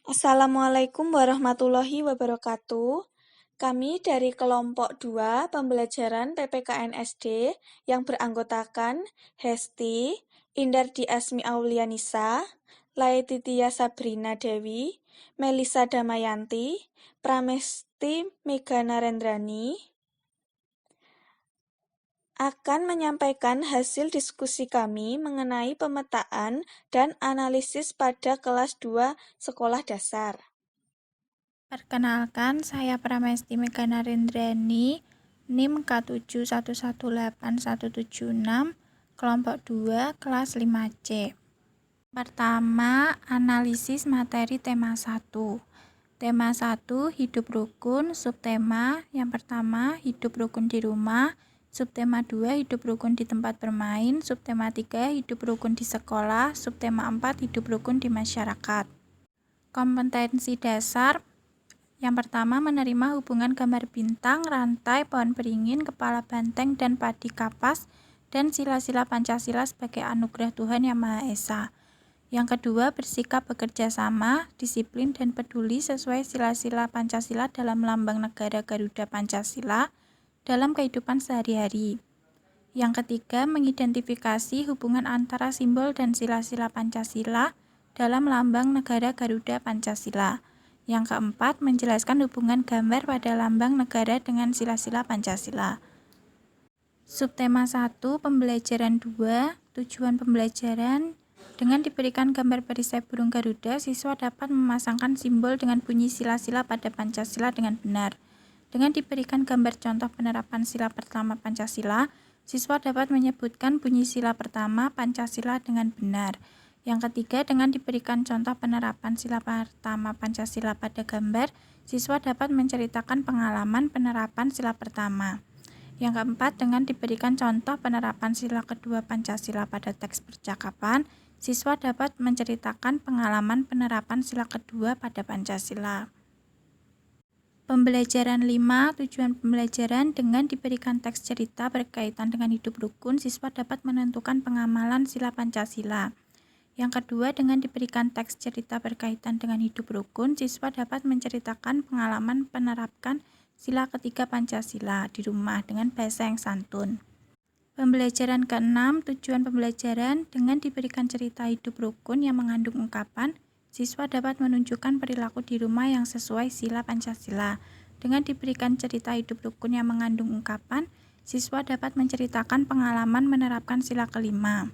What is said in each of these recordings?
Assalamualaikum warahmatullahi wabarakatuh. Kami dari kelompok 2 pembelajaran PPKN SD yang beranggotakan Hesti, Indardi Asmi Aulianisa, Laetitia Sabrina Dewi, Melisa Damayanti, Pramesti Mega Narendrani, akan menyampaikan hasil diskusi kami mengenai pemetaan dan analisis pada kelas 2 sekolah dasar. Perkenalkan, saya Pramesti Mega Narendrani, NIM K71181176, kelompok 2, kelas 5C. Pertama, analisis materi tema 1. Tema 1, hidup rukun. Subtema yang pertama, hidup rukun di rumah. Subtema 2, hidup rukun di tempat bermain. Subtema 3, hidup rukun di sekolah. Subtema 4, hidup rukun di masyarakat. Kompetensi dasar yang pertama, menerima hubungan gambar bintang, rantai, pohon beringin, kepala banteng, dan padi kapas, dan sila-sila Pancasila sebagai anugerah Tuhan Yang Maha Esa. Yang kedua, bersikap bekerja sama, disiplin, dan peduli sesuai sila-sila Pancasila dalam lambang negara Garuda Pancasila dalam kehidupan sehari-hari. Yang ketiga, mengidentifikasi hubungan antara simbol dan sila-sila Pancasila dalam lambang negara Garuda Pancasila. Yang keempat, menjelaskan hubungan gambar pada lambang negara dengan sila-sila Pancasila. Subtema 1, pembelajaran 2, tujuan pembelajaran. Dengan diberikan gambar perisai burung Garuda, siswa dapat memasangkan simbol dengan bunyi sila-sila pada Pancasila dengan benar. Dengan diberikan gambar contoh penerapan sila pertama Pancasila, siswa dapat menyebutkan bunyi sila pertama Pancasila dengan benar. Yang ketiga, dengan diberikan contoh penerapan sila pertama Pancasila pada gambar, siswa dapat menceritakan pengalaman penerapan sila pertama. Yang keempat, dengan diberikan contoh penerapan sila kedua Pancasila pada teks percakapan, siswa dapat menceritakan pengalaman penerapan sila kedua pada Pancasila. Pembelajaran 5, tujuan pembelajaran. Dengan diberikan teks cerita berkaitan dengan hidup rukun, siswa dapat menentukan pengamalan sila Pancasila. Yang kedua, dengan diberikan teks cerita berkaitan dengan hidup rukun, siswa dapat menceritakan pengalaman menerapkan sila ketiga Pancasila di rumah dengan bahasa yang santun. Pembelajaran ke-6, tujuan pembelajaran. Dengan diberikan cerita hidup rukun yang mengandung ungkapan, siswa dapat menunjukkan perilaku di rumah yang sesuai sila Pancasila. Dengan diberikan cerita hidup rukun yang mengandung ungkapan, siswa dapat menceritakan pengalaman menerapkan sila kelima.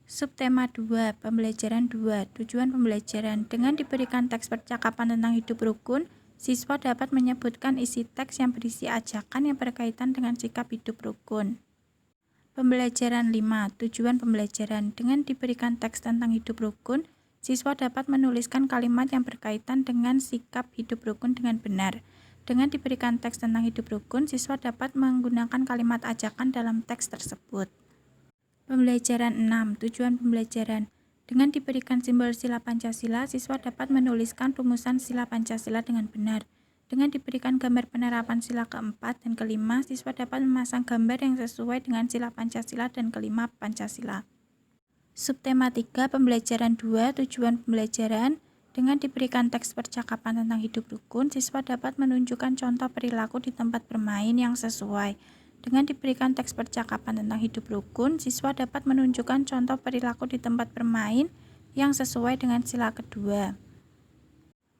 Subtema 2, pembelajaran 2, tujuan pembelajaran. Dengan diberikan teks percakapan tentang hidup rukun, siswa dapat menyebutkan isi teks yang berisi ajakan yang berkaitan dengan sikap hidup rukun. Pembelajaran 5, tujuan pembelajaran. Dengan diberikan teks tentang hidup rukun, siswa dapat menuliskan kalimat yang berkaitan dengan sikap hidup rukun dengan benar. Dengan diberikan teks tentang hidup rukun, siswa dapat menggunakan kalimat ajakan dalam teks tersebut. Pembelajaran 6, tujuan pembelajaran. Dengan diberikan simbol sila Pancasila, siswa dapat menuliskan rumusan sila Pancasila dengan benar. Dengan diberikan gambar penerapan sila keempat dan kelima, siswa dapat memasang gambar yang sesuai dengan sila Pancasila dan kelima Pancasila. Subtema 3, pembelajaran 2, tujuan pembelajaran. Dengan diberikan teks percakapan tentang hidup rukun, siswa dapat menunjukkan contoh perilaku di tempat bermain yang sesuai. Dengan diberikan teks percakapan tentang hidup rukun, siswa dapat menunjukkan contoh perilaku di tempat bermain yang sesuai dengan sila kedua.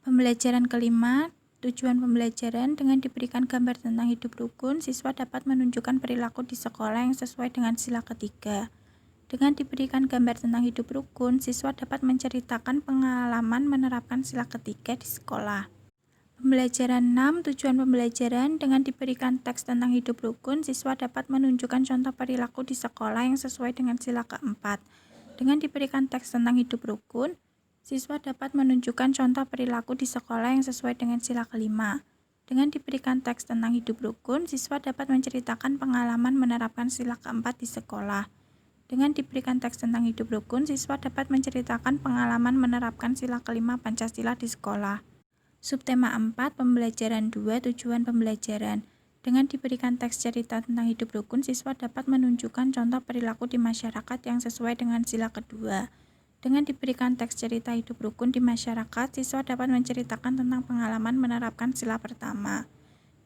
Pembelajaran kelima, tujuan pembelajaran. Dengan diberikan gambar tentang hidup rukun, siswa dapat menunjukkan perilaku di sekolah yang sesuai dengan sila ketiga. Dengan diberikan gambar tentang hidup rukun, siswa dapat menceritakan pengalaman menerapkan sila ketiga di sekolah. Pembelajaran 6, tujuan pembelajaran. Dengan diberikan teks tentang hidup rukun, siswa dapat menunjukkan contoh perilaku di sekolah yang sesuai dengan sila keempat. Dengan diberikan teks tentang hidup rukun, siswa dapat menunjukkan contoh perilaku di sekolah yang sesuai dengan sila kelima. Dengan diberikan teks tentang hidup rukun, siswa dapat menceritakan pengalaman menerapkan sila keempat di sekolah. Dengan diberikan teks tentang hidup rukun, siswa dapat menceritakan pengalaman menerapkan sila kelima Pancasila di sekolah. Subtema 4, pembelajaran 2, tujuan pembelajaran. Dengan diberikan teks cerita tentang hidup rukun, siswa dapat menunjukkan contoh perilaku di masyarakat yang sesuai dengan sila kedua. Dengan diberikan teks cerita hidup rukun di masyarakat, siswa dapat menceritakan tentang pengalaman menerapkan sila pertama.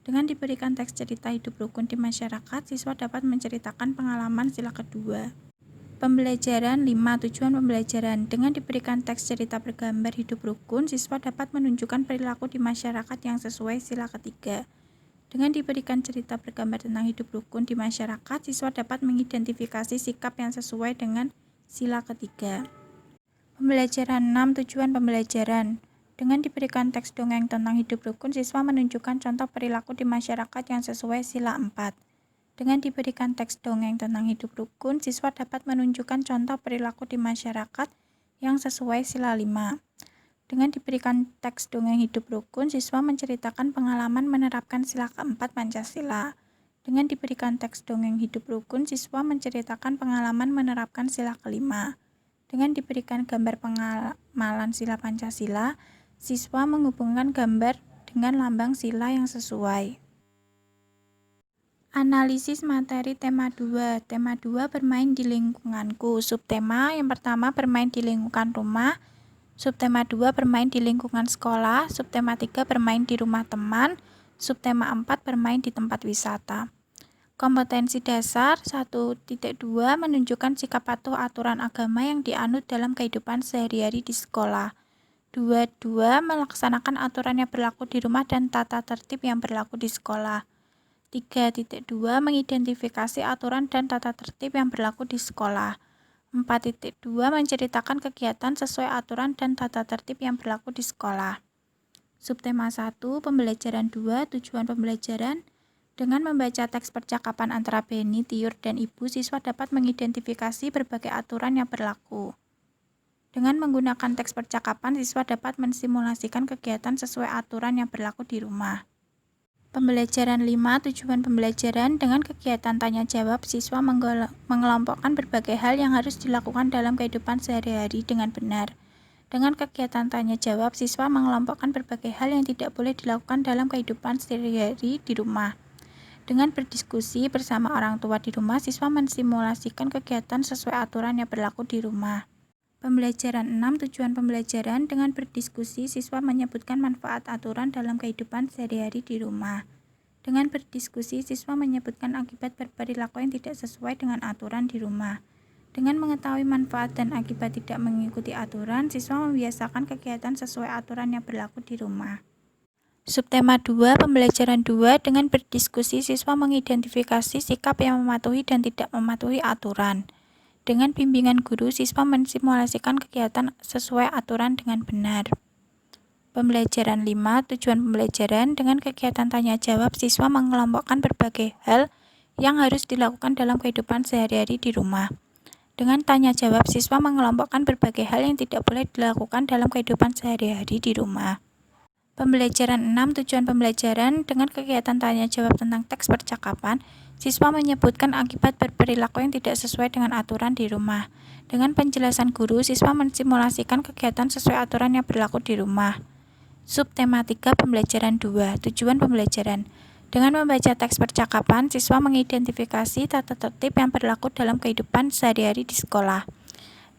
Dengan diberikan teks cerita hidup rukun di masyarakat, siswa dapat menceritakan pengalaman sila kedua. Pembelajaran 5. Tujuan pembelajaran. Dengan diberikan teks cerita bergambar hidup rukun, siswa dapat menunjukkan perilaku di masyarakat yang sesuai sila ketiga. Dengan diberikan cerita bergambar tentang hidup rukun di masyarakat, siswa dapat mengidentifikasi sikap yang sesuai dengan sila ketiga. Pembelajaran 6. Tujuan pembelajaran. Dengan diberikan teks dongeng tentang hidup rukun, siswa menunjukkan contoh perilaku di masyarakat yang sesuai sila 4. Dengan diberikan teks dongeng tentang hidup rukun, siswa dapat menunjukkan contoh perilaku di masyarakat yang sesuai sila 5. Dengan diberikan teks dongeng hidup rukun, siswa menceritakan pengalaman menerapkan sila keempat Pancasila. Dengan diberikan teks dongeng hidup rukun, siswa menceritakan pengalaman menerapkan sila kelima. Dengan diberikan gambar pengamalan sila Pancasila, siswa menghubungkan gambar dengan lambang sila yang sesuai. Analisis materi tema 2. Tema 2 bermain di lingkunganku. Subtema yang pertama bermain di lingkungan rumah. Subtema 2 bermain di lingkungan sekolah. Subtema 3 bermain di rumah teman. Subtema 4 bermain di tempat wisata. Kompetensi dasar 1.2 menunjukkan sikap patuh aturan agama yang dianut dalam kehidupan sehari-hari di sekolah. 2.2 melaksanakan aturan yang berlaku di rumah dan tata tertib yang berlaku di sekolah. 3.2 mengidentifikasi aturan dan tata tertib yang berlaku di sekolah. 4.2 menceritakan kegiatan sesuai aturan dan tata tertib yang berlaku di sekolah. Subtema 1, pembelajaran 2, tujuan pembelajaran. Dengan membaca teks percakapan antara Beni, Tiur, dan Ibu, siswa dapat mengidentifikasi berbagai aturan yang berlaku. Dengan menggunakan teks percakapan, siswa dapat mensimulasikan kegiatan sesuai aturan yang berlaku di rumah. Pembelajaran 5, tujuan pembelajaran. Dengan kegiatan tanya jawab, siswa mengelompokkan berbagai hal yang harus dilakukan dalam kehidupan sehari-hari dengan benar. Dengan kegiatan tanya jawab, siswa mengelompokkan berbagai hal yang tidak boleh dilakukan dalam kehidupan sehari-hari di rumah. Dengan berdiskusi bersama orang tua di rumah, siswa mensimulasikan kegiatan sesuai aturan yang berlaku di rumah. Pembelajaran 6, tujuan pembelajaran. Dengan berdiskusi, siswa menyebutkan manfaat aturan dalam kehidupan sehari-hari di rumah. Dengan berdiskusi, siswa menyebutkan akibat berperilaku yang tidak sesuai dengan aturan di rumah. Dengan mengetahui manfaat dan akibat tidak mengikuti aturan, siswa membiasakan kegiatan sesuai aturan yang berlaku di rumah. Subtema 2, pembelajaran 2. Dengan berdiskusi, siswa mengidentifikasi sikap yang mematuhi dan tidak mematuhi aturan. Dengan bimbingan guru, siswa mensimulasikan kegiatan sesuai aturan dengan benar. Pembelajaran 5, tujuan pembelajaran. Dengan kegiatan tanya jawab, siswa mengelompokkan berbagai hal yang harus dilakukan dalam kehidupan sehari-hari di rumah. Dengan tanya jawab, siswa mengelompokkan berbagai hal yang tidak boleh dilakukan dalam kehidupan sehari-hari di rumah. Pembelajaran 6, tujuan pembelajaran. Dengan kegiatan tanya jawab tentang teks percakapan, siswa menyebutkan akibat berperilaku yang tidak sesuai dengan aturan di rumah. Dengan penjelasan guru, siswa mensimulasikan kegiatan sesuai aturan yang berlaku di rumah. Subtema 3, pembelajaran 2, tujuan pembelajaran. Dengan membaca teks percakapan, siswa mengidentifikasi tata tertib yang berlaku dalam kehidupan sehari-hari di sekolah.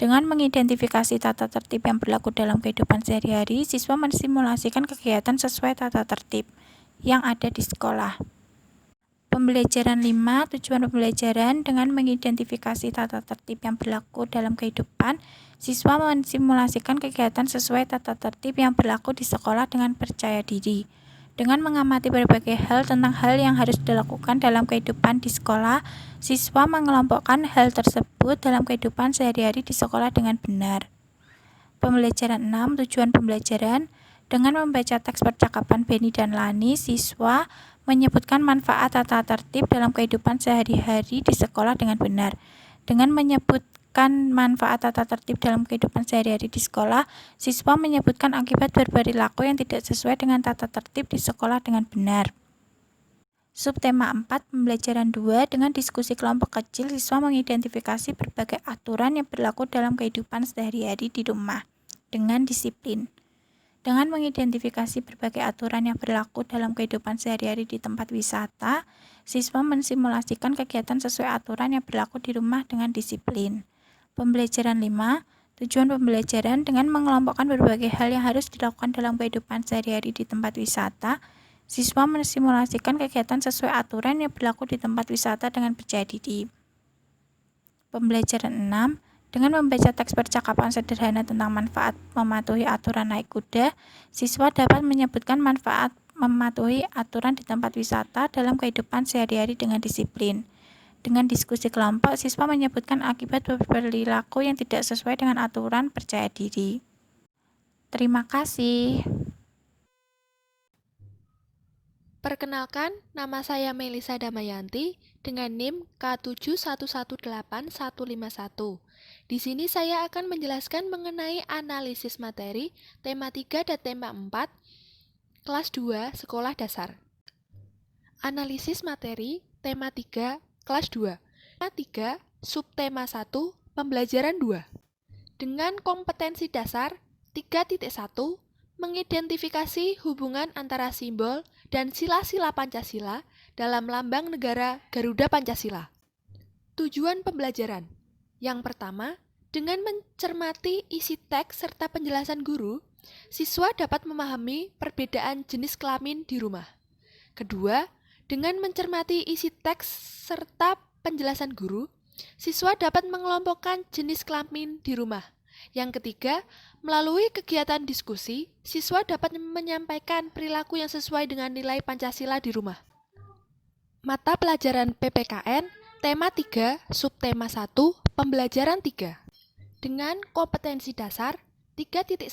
Dengan mengidentifikasi tata tertib yang berlaku dalam kehidupan sehari-hari, siswa mensimulasikan kegiatan sesuai tata tertib yang ada di sekolah. Pembelajaran 5, tujuan pembelajaran. Dengan mengidentifikasi tata tertib yang berlaku dalam kehidupan, siswa mensimulasikan kegiatan sesuai tata tertib yang berlaku di sekolah dengan percaya diri. Dengan mengamati berbagai hal tentang hal yang harus dilakukan dalam kehidupan di sekolah, siswa mengelompokkan hal tersebut dalam kehidupan sehari-hari di sekolah dengan benar. Pembelajaran 6, tujuan pembelajaran. Dengan membaca teks percakapan Beni dan Lani, siswa menyebutkan manfaat tata tertib dalam kehidupan sehari-hari di sekolah dengan benar. Dengan menyebutkan manfaat tata tertib dalam kehidupan sehari-hari di sekolah, siswa menyebutkan akibat berperilaku yang tidak sesuai dengan tata tertib di sekolah dengan benar. Subtema 4, pembelajaran 2. Dengan diskusi kelompok kecil, siswa mengidentifikasi berbagai aturan yang berlaku dalam kehidupan sehari-hari di rumah dengan disiplin. Dengan mengidentifikasi berbagai aturan yang berlaku dalam kehidupan sehari-hari di tempat wisata, siswa mensimulasikan kegiatan sesuai aturan yang berlaku di rumah dengan disiplin. Pembelajaran 5, Tujuan pembelajaran dengan mengelompokkan berbagai hal yang harus dilakukan dalam kehidupan sehari-hari di tempat wisata, siswa mensimulasikan kegiatan sesuai aturan yang berlaku di tempat wisata dengan percaya diri. Pembelajaran 6. Dengan membaca teks percakapan sederhana tentang manfaat mematuhi aturan naik kuda, siswa dapat menyebutkan manfaat mematuhi aturan di tempat wisata dalam kehidupan sehari-hari dengan disiplin. Dengan diskusi kelompok, siswa menyebutkan akibat perilaku yang tidak sesuai dengan aturan percaya diri. Terima kasih. Perkenalkan, nama saya Melisa Damayanti dengan NIM K7118151. Di sini saya akan menjelaskan mengenai analisis materi tema 3 dan tema 4 kelas 2 sekolah dasar. Analisis materi tema 3 kelas 2. Tema 3 subtema 1 pembelajaran 2. Dengan kompetensi dasar 3.1 mengidentifikasi hubungan antara simbol dan sila-sila Pancasila dalam lambang negara Garuda Pancasila. Tujuan pembelajaran. Yang pertama, dengan mencermati isi teks serta penjelasan guru, siswa dapat memahami perbedaan jenis kelamin di rumah. Kedua, dengan mencermati isi teks serta penjelasan guru, siswa dapat mengelompokkan jenis kelamin di rumah. Yang ketiga, melalui kegiatan diskusi, siswa dapat menyampaikan perilaku yang sesuai dengan nilai Pancasila di rumah. Mata pelajaran PPKN, tema 3, subtema 1, pembelajaran 3. Dengan kompetensi dasar 3.1,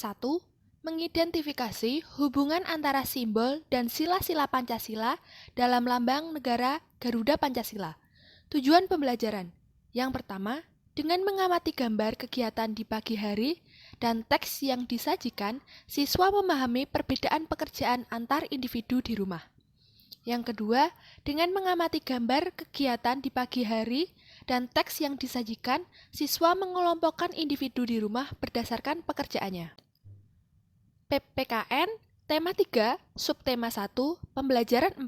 mengidentifikasi hubungan antara simbol dan sila-sila Pancasila dalam lambang negara Garuda Pancasila. Tujuan pembelajaran. Yang pertama, dengan mengamati gambar kegiatan di pagi hari dan teks yang disajikan, siswa memahami perbedaan pekerjaan antar individu di rumah. Yang kedua, dengan mengamati gambar kegiatan di pagi hari dan teks yang disajikan, siswa mengelompokkan individu di rumah berdasarkan pekerjaannya. PPKN, tema 3, subtema 1, pembelajaran 4.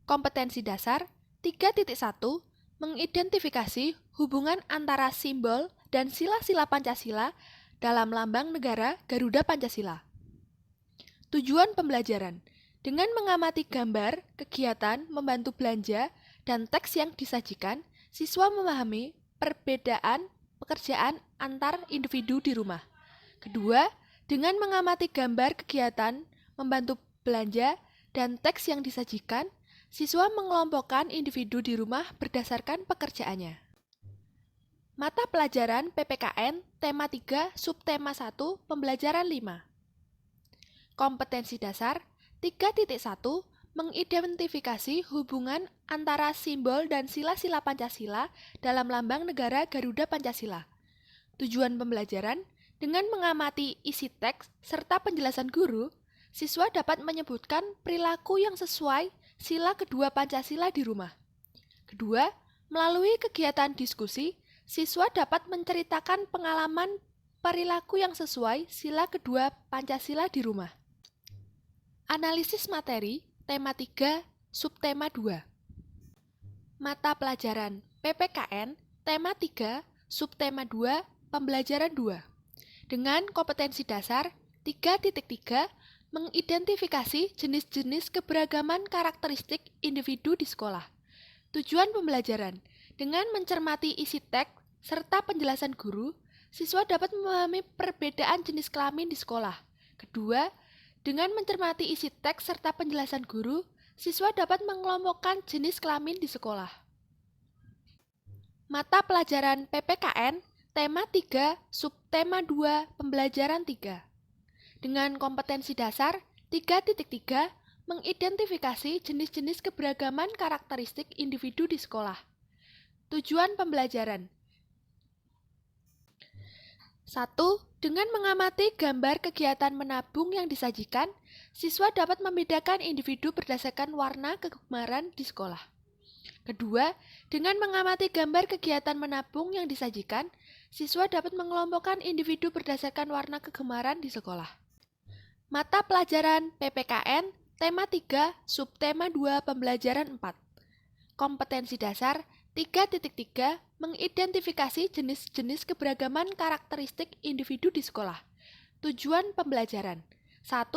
Kompetensi dasar 3.1, mengidentifikasi hubungan antara simbol dan sila-sila Pancasila dalam lambang negara Garuda Pancasila. Tujuan pembelajaran. Dengan mengamati gambar, kegiatan, membantu belanja, dan teks yang disajikan, siswa memahami perbedaan pekerjaan antar individu di rumah. Kedua, dengan mengamati gambar kegiatan, membantu belanja, dan teks yang disajikan, siswa mengelompokkan individu di rumah berdasarkan pekerjaannya. Mata pelajaran PPKN, tema 3, subtema 1, pembelajaran 5. Kompetensi dasar 3.1, mengidentifikasi hubungan antara simbol dan sila-sila Pancasila dalam lambang negara Garuda Pancasila. Tujuan pembelajaran, dengan mengamati isi teks serta penjelasan guru, siswa dapat menyebutkan perilaku yang sesuai sila kedua Pancasila di rumah. Kedua, melalui kegiatan diskusi, siswa dapat menceritakan pengalaman perilaku yang sesuai sila kedua Pancasila di rumah. Analisis materi, tema 3, subtema 2. Mata pelajaran PPKN, tema 3, subtema 2, pembelajaran 2. Dengan kompetensi dasar 3.3, mengidentifikasi jenis-jenis keberagaman karakteristik individu di sekolah. Tujuan pembelajaran. Dengan mencermati isi teks serta penjelasan guru, siswa dapat memahami perbedaan jenis kelamin di sekolah. Kedua, dengan mencermati isi teks serta penjelasan guru, siswa dapat mengelompokkan jenis kelamin di sekolah. Mata pelajaran PPKN, tema 3, subtema 2, pembelajaran 3. Dengan kompetensi dasar 3.3, mengidentifikasi jenis-jenis keberagaman karakteristik individu di sekolah. Tujuan pembelajaran. 1. Dengan mengamati gambar kegiatan menabung yang disajikan, siswa dapat membedakan individu berdasarkan warna kegemaran di sekolah. Kedua, dengan mengamati gambar kegiatan menabung yang disajikan, siswa dapat mengelompokkan individu berdasarkan warna kegemaran di sekolah. Mata pelajaran PPKN, tema 3, subtema 2, pembelajaran 4. Kompetensi dasar 3.3 Mengidentifikasi jenis-jenis keberagaman karakteristik individu di sekolah. Tujuan pembelajaran 1.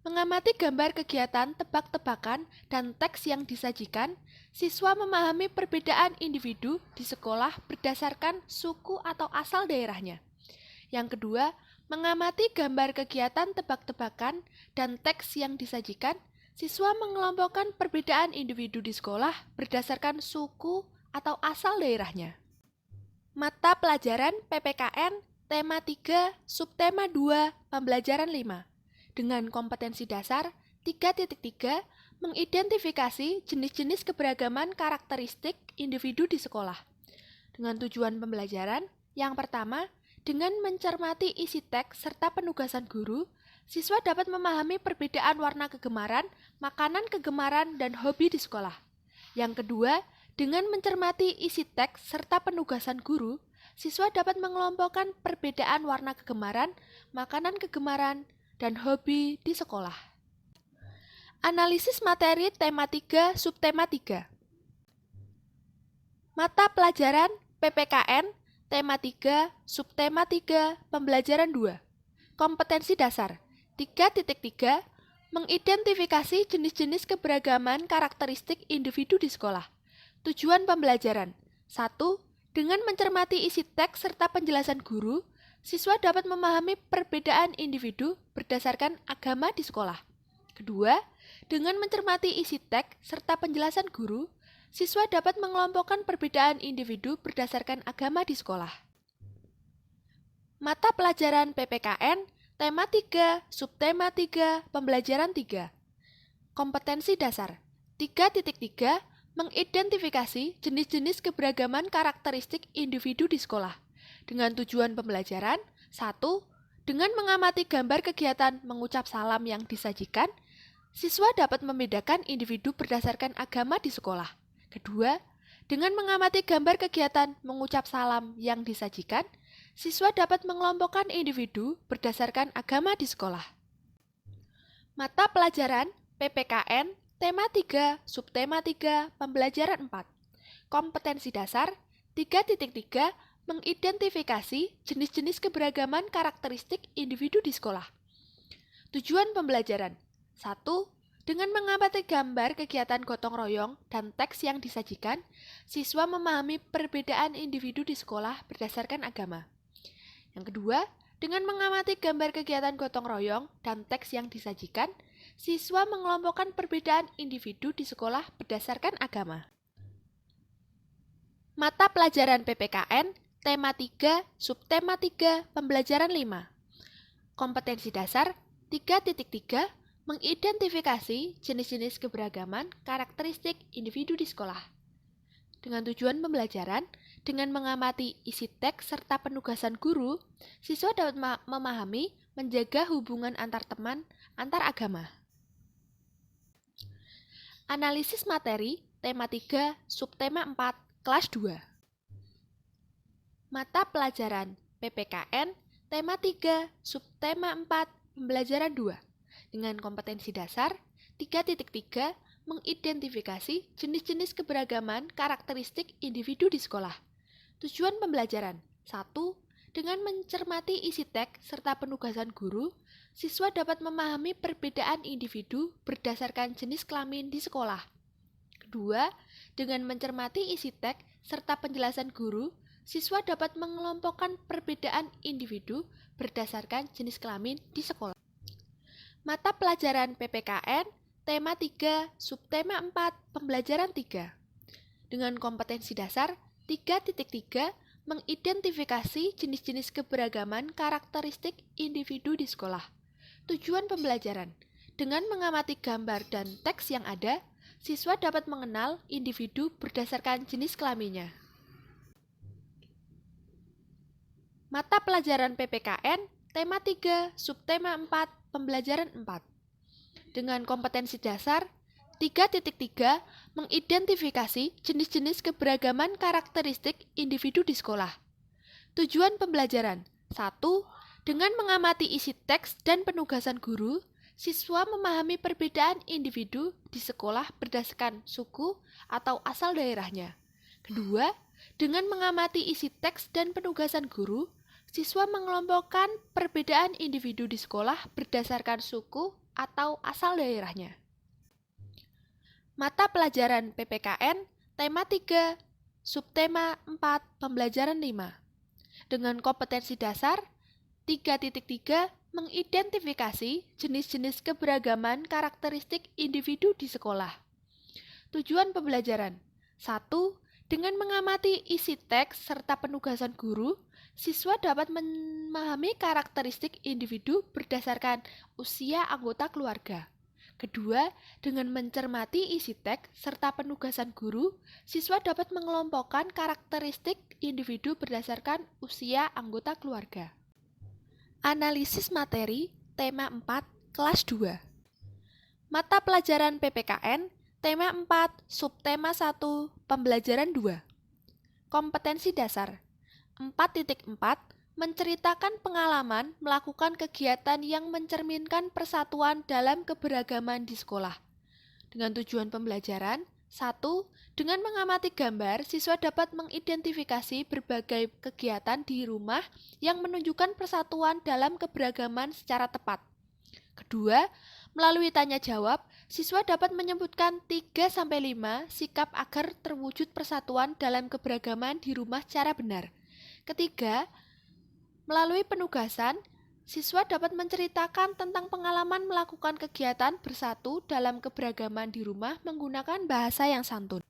Mengamati gambar kegiatan tebak-tebakan dan teks yang disajikan, siswa memahami perbedaan individu di sekolah berdasarkan suku atau asal daerahnya. Yang kedua, mengamati gambar kegiatan tebak-tebakan dan teks yang disajikan, siswa mengelompokkan perbedaan individu di sekolah berdasarkan suku atau asal daerahnya. Mata pelajaran PPKN, tema 3, subtema 2, pembelajaran 5. Dengan kompetensi dasar 3.3, mengidentifikasi jenis-jenis keberagaman karakteristik individu di sekolah. Dengan tujuan pembelajaran, yang pertama, dengan mencermati isi teks serta penugasan guru, siswa dapat memahami perbedaan warna kegemaran, makanan kegemaran, dan hobi di sekolah. Yang kedua, dengan mencermati isi teks serta penugasan guru, siswa dapat mengelompokkan perbedaan warna kegemaran, makanan kegemaran, dan hobi di sekolah. Analisis materi tema 3, subtema 3. Mata pelajaran PPKN, tema 3, subtema 3, pembelajaran 2. Kompetensi dasar 3.3, mengidentifikasi jenis-jenis keberagaman karakteristik individu di sekolah. Tujuan pembelajaran 1. Dengan mencermati isi teks serta penjelasan guru, siswa dapat memahami perbedaan individu berdasarkan agama di sekolah. Kedua, dengan mencermati isi teks serta penjelasan guru, siswa dapat mengelompokkan perbedaan individu berdasarkan agama di sekolah. Mata pelajaran PPKN, tema 3, subtema 3, pembelajaran 3. Kompetensi dasar 3.3, mengidentifikasi jenis-jenis keberagaman karakteristik individu di sekolah. Dengan tujuan pembelajaran 1. Dengan mengamati gambar kegiatan mengucap salam yang disajikan, siswa dapat membedakan individu berdasarkan agama di sekolah. Kedua, dengan mengamati gambar kegiatan mengucap salam yang disajikan, siswa dapat mengelompokkan individu berdasarkan agama di sekolah. Mata pelajaran PPKN, tema 3, subtema 3, pembelajaran 4. Kompetensi dasar 3.3, mengidentifikasi jenis-jenis keberagaman karakteristik individu di sekolah. Tujuan pembelajaran 1. Dengan mengamati gambar kegiatan gotong royong dan teks yang disajikan, siswa memahami perbedaan individu di sekolah berdasarkan agama. Yang kedua, dengan mengamati gambar kegiatan gotong royong dan teks yang disajikan, siswa mengelompokkan perbedaan individu di sekolah berdasarkan agama. Mata pelajaran PPKN, tema 3, subtema 3, pembelajaran 5. Kompetensi dasar 3.3, mengidentifikasi jenis-jenis keberagaman karakteristik individu di sekolah. Dengan tujuan pembelajaran, dengan mengamati isi teks serta penugasan guru, siswa dapat memahami, menjaga hubungan antar teman, antar agama. Analisis materi, tema 3, subtema 4, kelas 2. Mata pelajaran PPKN, tema 3, subtema 4, pembelajaran 2. Dengan kompetensi dasar 3.3, mengidentifikasi jenis-jenis keberagaman karakteristik individu di sekolah. Tujuan pembelajaran 1. Dengan mencermati isi teks serta penugasan guru, siswa dapat memahami perbedaan individu berdasarkan jenis kelamin di sekolah. Kedua, dengan mencermati isi teks serta penjelasan guru, siswa dapat mengelompokkan perbedaan individu berdasarkan jenis kelamin di sekolah. Mata pelajaran PPKN, tema 3, subtema 4, pembelajaran 3. Dengan kompetensi dasar 3.3, mengidentifikasi jenis-jenis keberagaman karakteristik individu di sekolah. Tujuan pembelajaran, dengan mengamati gambar dan teks yang ada, siswa dapat mengenal individu berdasarkan jenis kelaminnya. Mata pelajaran PPKN, tema 3, subtema 4, pembelajaran 4. Dengan kompetensi dasar 3.3, mengidentifikasi jenis-jenis keberagaman karakteristik individu di sekolah. Tujuan pembelajaran 1. Dengan mengamati isi teks dan penugasan guru, siswa memahami perbedaan individu di sekolah berdasarkan suku atau asal daerahnya. Kedua, dengan mengamati isi teks dan penugasan guru, siswa mengelompokkan perbedaan individu di sekolah berdasarkan suku atau asal daerahnya. Mata pelajaran PPKN, tema 3, subtema 4, pembelajaran 5. Dengan kompetensi dasar, 3.3 mengidentifikasi jenis-jenis keberagaman karakteristik individu di sekolah. Tujuan pembelajaran 1. Dengan mengamati isi teks serta penugasan guru, siswa dapat memahami karakteristik individu berdasarkan usia anggota keluarga. Kedua, dengan mencermati isi teks serta penugasan guru, siswa dapat mengelompokkan karakteristik individu berdasarkan usia anggota keluarga. Analisis materi, tema 4, kelas 2. Mata pelajaran PPKN, tema 4, subtema 1, pembelajaran 2. Kompetensi dasar 4.4 menceritakan pengalaman melakukan kegiatan yang mencerminkan persatuan dalam keberagaman di sekolah. Dengan tujuan pembelajaran 1. Dengan mengamati gambar, siswa dapat mengidentifikasi berbagai kegiatan di rumah yang menunjukkan persatuan dalam keberagaman secara tepat. Kedua, melalui tanya jawab, siswa dapat menyebutkan 3-5 sikap agar terwujud persatuan dalam keberagaman di rumah secara benar. Ketiga, melalui penugasan, siswa dapat menceritakan tentang pengalaman melakukan kegiatan bersatu dalam keberagaman di rumah menggunakan bahasa yang santun.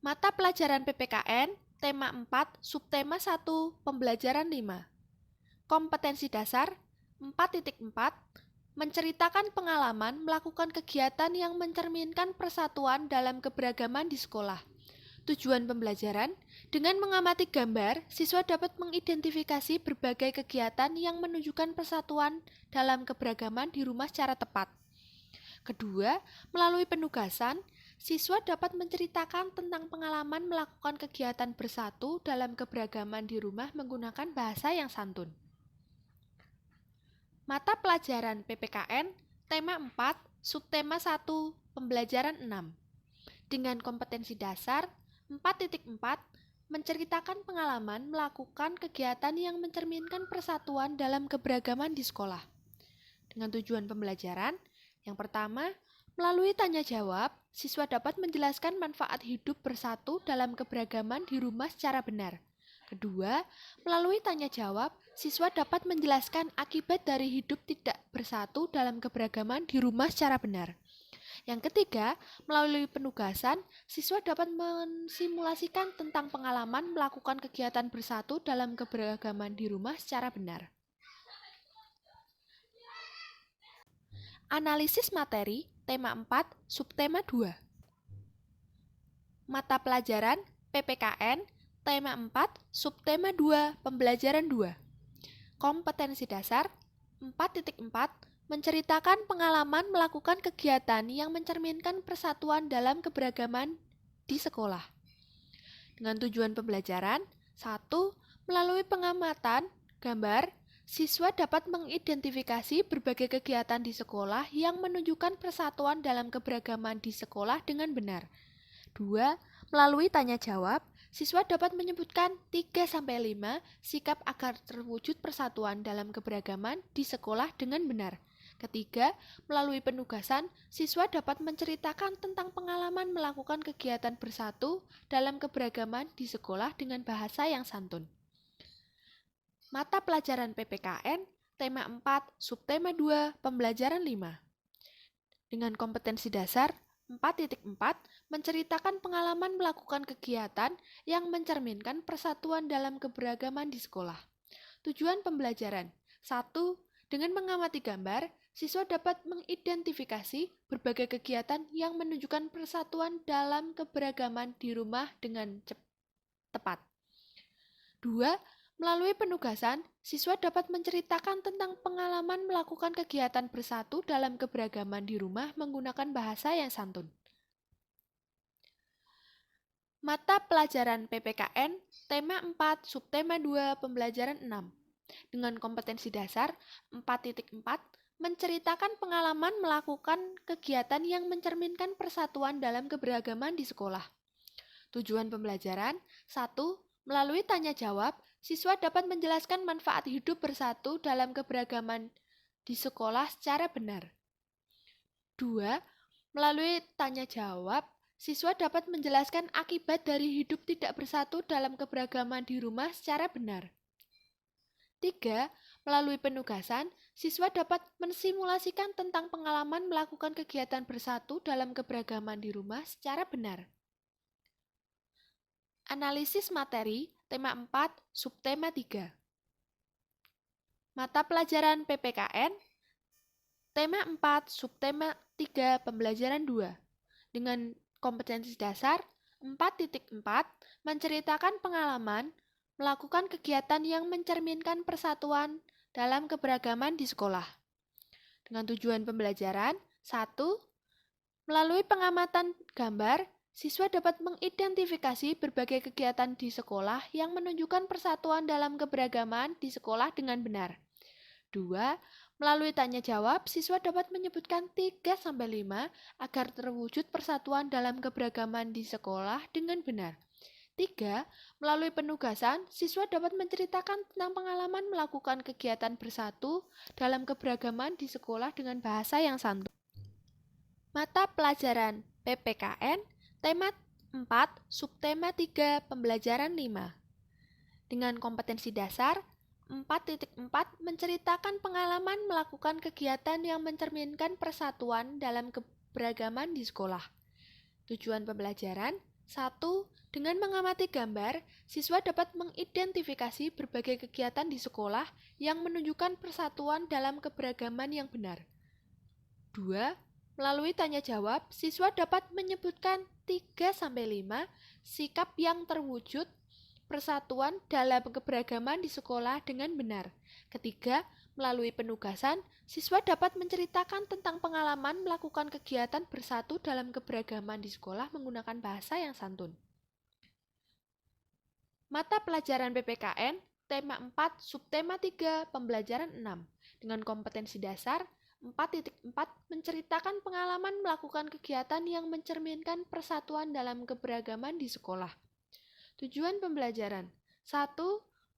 Mata pelajaran PPKN, tema 4, subtema 1, pembelajaran 5. Kompetensi dasar 4.4 menceritakan pengalaman melakukan kegiatan yang mencerminkan persatuan dalam keberagaman di sekolah. Tujuan pembelajaran, dengan mengamati gambar, siswa dapat mengidentifikasi berbagai kegiatan yang menunjukkan persatuan dalam keberagaman di rumah secara tepat. Kedua, melalui penugasan, siswa dapat menceritakan tentang pengalaman melakukan kegiatan bersatu dalam keberagaman di rumah menggunakan bahasa yang santun. Mata pelajaran PPKN, tema 4, subtema 1, pembelajaran 6. Dengan kompetensi dasar, 4.4 menceritakan pengalaman melakukan kegiatan yang mencerminkan persatuan dalam keberagaman di sekolah. Dengan tujuan pembelajaran, yang pertama, melalui tanya jawab, siswa dapat menjelaskan manfaat hidup bersatu dalam keberagaman di rumah secara benar. Kedua, melalui tanya jawab, siswa dapat menjelaskan akibat dari hidup tidak bersatu dalam keberagaman di rumah secara benar. Yang ketiga, melalui penugasan, siswa dapat mensimulasikan tentang pengalaman melakukan kegiatan bersatu dalam keberagaman di rumah secara benar. Analisis materi, tema 4, subtema 2. Mata pelajaran PPKN, tema 4, subtema 2, pembelajaran 2. Kompetensi dasar 4.4 menceritakan pengalaman melakukan kegiatan yang mencerminkan persatuan dalam keberagaman di sekolah. Dengan tujuan pembelajaran, 1. Melalui pengamatan gambar, siswa dapat mengidentifikasi berbagai kegiatan di sekolah yang menunjukkan persatuan dalam keberagaman di sekolah dengan benar. 2. Melalui tanya jawab, siswa dapat menyebutkan 3-5 sikap agar terwujud persatuan dalam keberagaman di sekolah dengan benar. Ketiga, melalui penugasan, siswa dapat menceritakan tentang pengalaman melakukan kegiatan bersatu dalam keberagaman di sekolah dengan bahasa yang santun. Mata pelajaran PPKN, tema 4, subtema 2, pembelajaran 5. Dengan kompetensi dasar 4.4 menceritakan pengalaman melakukan kegiatan yang mencerminkan persatuan dalam keberagaman di sekolah. Tujuan pembelajaran 1. Dengan mengamati gambar, siswa dapat mengidentifikasi berbagai kegiatan yang menunjukkan persatuan dalam keberagaman di rumah dengan tepat. 2. Melalui penugasan, siswa dapat menceritakan tentang pengalaman melakukan kegiatan bersatu dalam keberagaman di rumah menggunakan bahasa yang santun. Mata pelajaran PPKN, tema 4, subtema 2, pembelajaran 6. Dengan kompetensi dasar 4.4 menceritakan pengalaman melakukan kegiatan yang mencerminkan persatuan dalam keberagaman di sekolah. Tujuan pembelajaran 1. Melalui tanya jawab, siswa dapat menjelaskan manfaat hidup bersatu dalam keberagaman di sekolah secara benar. 2. Melalui tanya jawab, siswa dapat menjelaskan akibat dari hidup tidak bersatu dalam keberagaman di rumah secara benar. 3. Melalui penugasan, siswa dapat mensimulasikan tentang pengalaman melakukan kegiatan bersatu dalam keberagaman di rumah secara benar. Analisis materi, tema 4, subtema 3. Mata pelajaran PPKN, tema 4, subtema 3, pembelajaran 2. Dengan kompetensi dasar 4.4, menceritakan pengalaman melakukan kegiatan yang mencerminkan persatuan dalam keberagaman di sekolah. Dengan tujuan pembelajaran 1. Melalui pengamatan gambar, siswa dapat mengidentifikasi berbagai kegiatan di sekolah yang menunjukkan persatuan dalam keberagaman di sekolah dengan benar. 2. Melalui tanya jawab, siswa dapat menyebutkan 3-5 agar terwujud persatuan dalam keberagaman di sekolah dengan benar. 3. Melalui penugasan, siswa dapat menceritakan tentang pengalaman melakukan kegiatan bersatu dalam keberagaman di sekolah dengan bahasa yang santun. Mata pelajaran PPKN, tema 4, subtema 3, pembelajaran 5. Dengan kompetensi dasar 4.4, menceritakan pengalaman melakukan kegiatan yang mencerminkan persatuan dalam keberagaman di sekolah. Tujuan pembelajaran 1. Dengan mengamati gambar, siswa dapat mengidentifikasi berbagai kegiatan di sekolah yang menunjukkan persatuan dalam keberagaman yang benar. 2. Melalui tanya jawab, siswa dapat menyebutkan 3-5 sikap yang terwujud persatuan dalam keberagaman di sekolah dengan benar. Ketiga, melalui penugasan, siswa dapat menceritakan tentang pengalaman melakukan kegiatan bersatu dalam keberagaman di sekolah menggunakan bahasa yang santun. Mata pelajaran PPKN, tema 4, subtema 3, pembelajaran 6. Dengan kompetensi dasar 4.4, menceritakan pengalaman melakukan kegiatan yang mencerminkan persatuan dalam keberagaman di sekolah. Tujuan pembelajaran 1.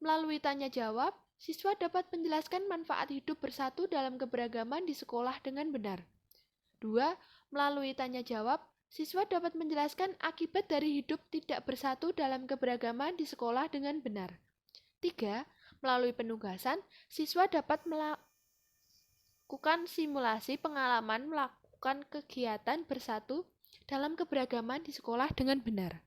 Melalui tanya jawab, siswa dapat menjelaskan manfaat hidup bersatu dalam keberagaman di sekolah dengan benar. 2. Melalui tanya jawab, siswa dapat menjelaskan akibat dari hidup tidak bersatu dalam keberagaman di sekolah dengan benar. 3. Melalui penugasan, siswa dapat melakukan simulasi pengalaman melakukan kegiatan bersatu dalam keberagaman di sekolah dengan benar.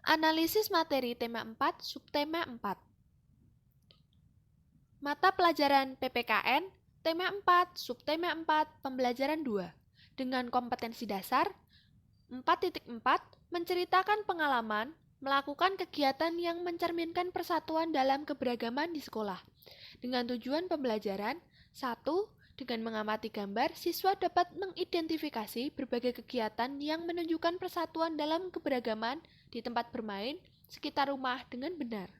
Analisis materi tema 4, subtema 4. Mata pelajaran PPKN, tema 4, subtema 4, pembelajaran 2. Dengan kompetensi dasar 4.4, menceritakan pengalaman melakukan kegiatan yang mencerminkan persatuan dalam keberagaman di sekolah. Dengan tujuan pembelajaran 1. Dengan mengamati gambar, siswa dapat mengidentifikasi berbagai kegiatan yang menunjukkan persatuan dalam keberagaman di tempat bermain sekitar rumah dengan benar.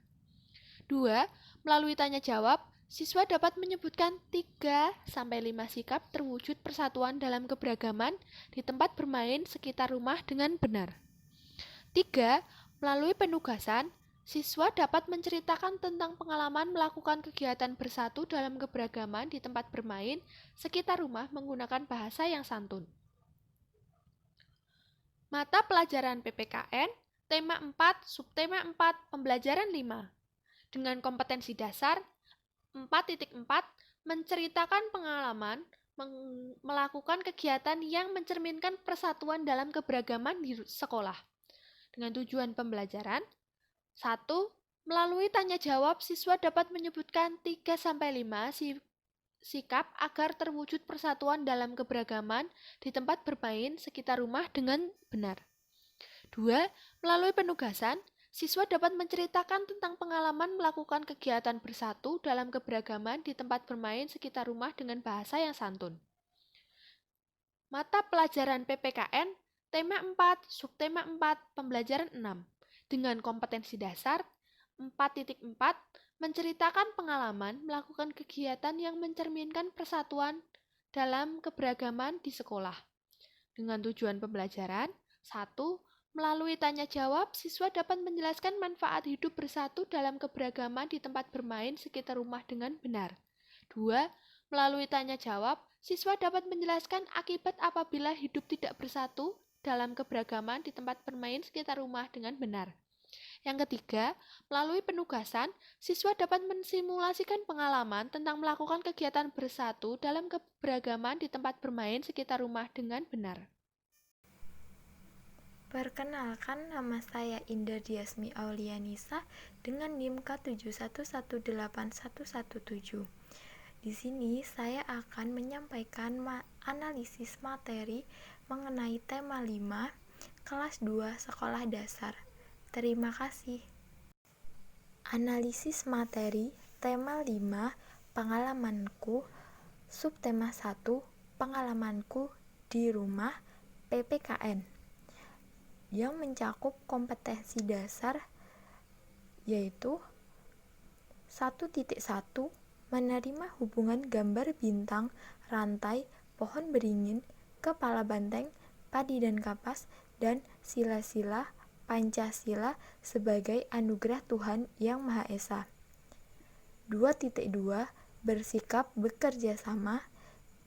2. Melalui tanya jawab, siswa dapat menyebutkan 3-5 sikap terwujud persatuan dalam keberagaman di tempat bermain sekitar rumah dengan benar. 3. Melalui penugasan, siswa dapat menceritakan tentang pengalaman melakukan kegiatan bersatu dalam keberagaman di tempat bermain sekitar rumah menggunakan bahasa yang santun. Mata pelajaran PPKN, tema 4, subtema 4, pembelajaran 5. Dengan kompetensi dasar 4.4, menceritakan pengalaman melakukan kegiatan yang mencerminkan persatuan dalam keberagaman di sekolah. Dengan tujuan pembelajaran 1. Melalui tanya jawab, siswa dapat menyebutkan 3-5 sikap agar terwujud persatuan dalam keberagaman di tempat bermain sekitar rumah dengan benar. 2. Melalui penugasan, siswa dapat menceritakan tentang pengalaman melakukan kegiatan bersatu dalam keberagaman di tempat bermain sekitar rumah dengan bahasa yang santun. Mata pelajaran PPKN, tema 4, subtema 4, pembelajaran 6. Dengan kompetensi dasar 4.4, menceritakan pengalaman melakukan kegiatan yang mencerminkan persatuan dalam keberagaman di sekolah. Dengan tujuan pembelajaran 1. Melalui tanya jawab, siswa dapat menjelaskan manfaat hidup bersatu dalam keberagaman di tempat bermain sekitar rumah dengan benar. 2. Melalui tanya jawab, siswa dapat menjelaskan akibat apabila hidup tidak bersatu dalam keberagaman di tempat bermain sekitar rumah dengan benar. Yang ketiga, melalui penugasan, siswa dapat mensimulasikan pengalaman tentang melakukan kegiatan bersatu dalam keberagaman di tempat bermain sekitar rumah dengan benar. Perkenalkan, nama saya Indah Diasmi Aulianisa dengan NIM K71818117. Di sini saya akan menyampaikan analisis materi mengenai tema 5 kelas 2 sekolah dasar. Terima kasih. Analisis materi tema 5 pengalamanku, subtema 1 pengalamanku di rumah PPKN, yang mencakup kompetensi dasar yaitu 1.1 menerima hubungan gambar bintang, rantai, pohon beringin, kepala banteng, padi dan kapas, dan sila-sila Pancasila sebagai anugerah Tuhan Yang Maha Esa. 2.2 bersikap bekerja sama,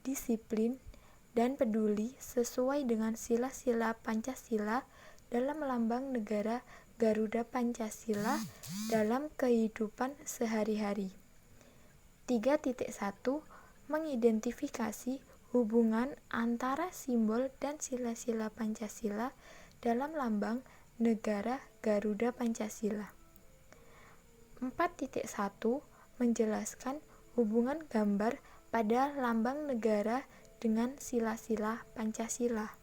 disiplin, dan peduli sesuai dengan sila-sila Pancasila dalam lambang negara Garuda Pancasila dalam kehidupan sehari-hari. 3.1 mengidentifikasi hubungan antara simbol dan sila-sila Pancasila dalam lambang negara Garuda Pancasila. 4.1 menjelaskan hubungan gambar pada lambang negara dengan sila-sila Pancasila.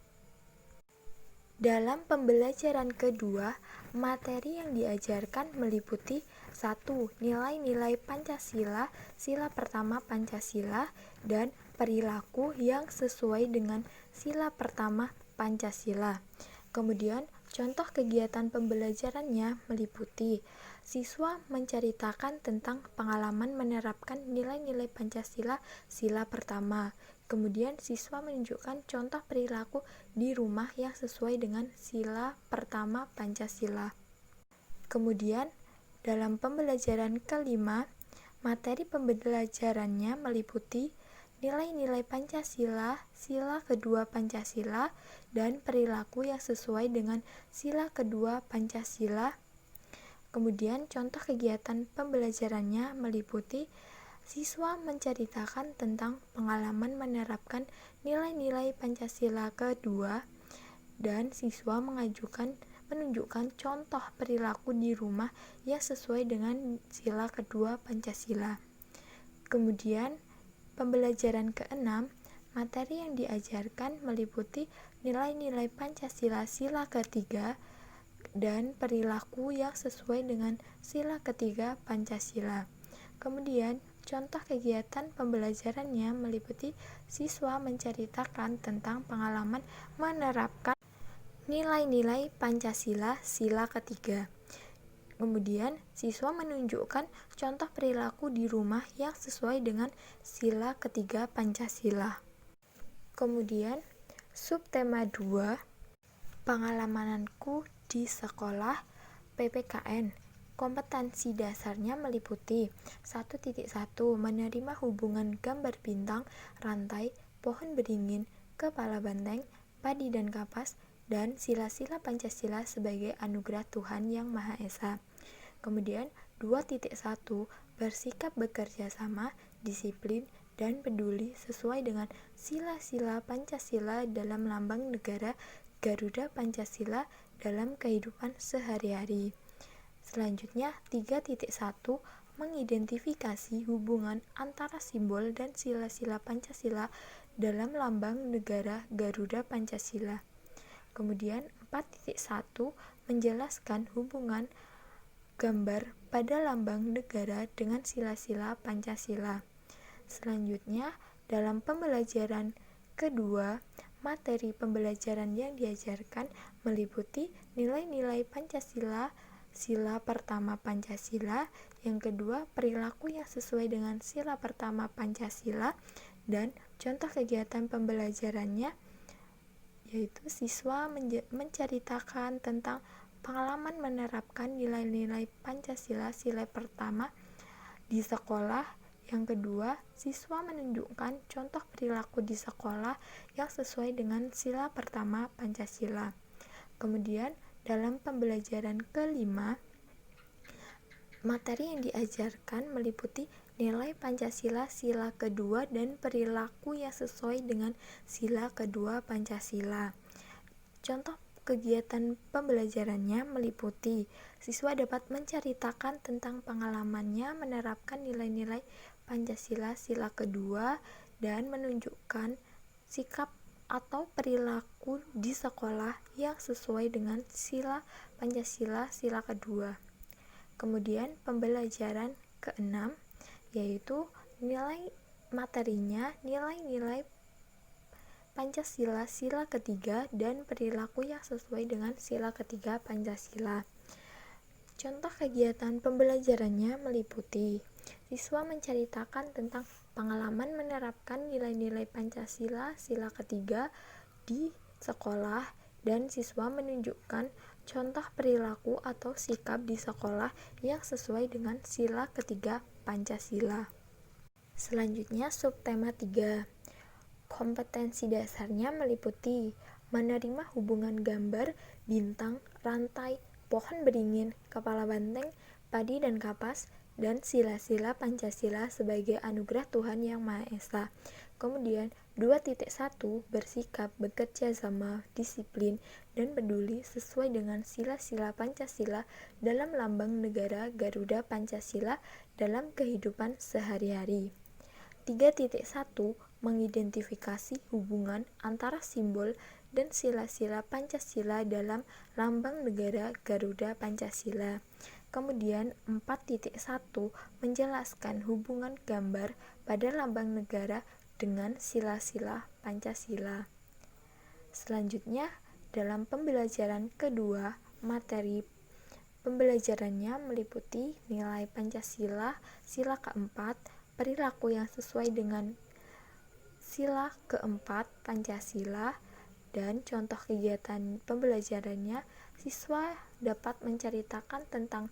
Dalam pembelajaran kedua, materi yang diajarkan meliputi 1. Nilai-nilai Pancasila, sila pertama Pancasila, dan perilaku yang sesuai dengan sila pertama Pancasila. Kemudian, contoh kegiatan pembelajarannya meliputi siswa menceritakan tentang pengalaman menerapkan nilai-nilai Pancasila sila pertama. Kemudian siswa menunjukkan contoh perilaku di rumah yang sesuai dengan sila pertama Pancasila. Kemudian dalam pembelajaran kelima, materi pembelajarannya meliputi nilai-nilai Pancasila, sila kedua Pancasila, dan perilaku yang sesuai dengan sila kedua Pancasila. Kemudian contoh kegiatan pembelajarannya meliputi siswa menceritakan tentang pengalaman menerapkan nilai-nilai Pancasila kedua, dan siswa menunjukkan contoh perilaku di rumah yang sesuai dengan sila kedua Pancasila. Kemudian pembelajaran keenam, materi yang diajarkan meliputi nilai-nilai Pancasila sila ketiga dan perilaku yang sesuai dengan sila ketiga Pancasila. Kemudian, contoh kegiatan pembelajarannya meliputi siswa menceritakan tentang pengalaman menerapkan nilai-nilai Pancasila sila ketiga. Kemudian, siswa menunjukkan contoh perilaku di rumah yang sesuai dengan sila ketiga Pancasila. Kemudian, subtema 2, pengalamanku di sekolah PPKN. Kompetensi dasarnya meliputi 1.1 menerima hubungan gambar bintang, rantai, pohon beringin, kepala banteng, padi dan kapas, dan sila-sila Pancasila sebagai anugerah Tuhan Yang Maha Esa. Kemudian 2.1 bersikap bekerja sama, disiplin, dan peduli sesuai dengan sila-sila Pancasila dalam lambang negara Garuda Pancasila dalam kehidupan sehari-hari. Selanjutnya 3.1 mengidentifikasi hubungan antara simbol dan sila-sila Pancasila dalam lambang negara Garuda Pancasila. Kemudian 4.1 menjelaskan hubungan gambar pada lambang negara dengan sila-sila Pancasila. Selanjutnya, dalam pembelajaran kedua, materi pembelajaran yang diajarkan meliputi nilai-nilai Pancasila, sila pertama Pancasila, yang kedua perilaku yang sesuai dengan sila pertama Pancasila, dan contoh kegiatan pembelajarannya yaitu siswa menceritakan tentang pengalaman menerapkan nilai-nilai Pancasila sila pertama di sekolah. Yang kedua, siswa menunjukkan contoh perilaku di sekolah yang sesuai dengan sila pertama Pancasila. Kemudian, dalam pembelajaran kelima, materi yang diajarkan meliputi nilai Pancasila sila kedua dan perilaku yang sesuai dengan sila kedua Pancasila. Contoh kegiatan pembelajarannya meliputi siswa dapat menceritakan tentang pengalamannya menerapkan nilai-nilai Pancasila sila kedua dan menunjukkan sikap atau perilaku di sekolah yang sesuai dengan sila Pancasila sila kedua. Kemudian pembelajaran keenam yaitu nilai materinya nilai-nilai Pancasila sila ketiga dan perilaku yang sesuai dengan sila ketiga Pancasila. Contoh kegiatan pembelajarannya meliputi siswa menceritakan tentang pengalaman menerapkan nilai-nilai Pancasila sila ketiga di sekolah dan siswa menunjukkan contoh perilaku atau sikap di sekolah yang sesuai dengan sila ketiga Pancasila. Selanjutnya subtema 3. Kompetensi dasarnya meliputi menerima hubungan gambar, bintang, rantai, pohon beringin, kepala banteng, padi dan kapas, dan sila-sila Pancasila sebagai anugerah Tuhan Yang Maha Esa. Kemudian 2.1 bersikap, bekerja sama, disiplin, dan peduli sesuai dengan sila-sila Pancasila dalam lambang negara Garuda Pancasila dalam kehidupan sehari-hari. 3.1 mengidentifikasi hubungan antara simbol dan sila-sila Pancasila dalam lambang negara Garuda Pancasila. Kemudian 4.1 menjelaskan hubungan gambar pada lambang negara dengan sila-sila Pancasila. Selanjutnya, dalam pembelajaran kedua, materi pembelajarannya meliputi nilai Pancasila sila keempat, perilaku yang sesuai dengan sila keempat Pancasila, dan contoh kegiatan pembelajarannya siswa dapat menceritakan tentang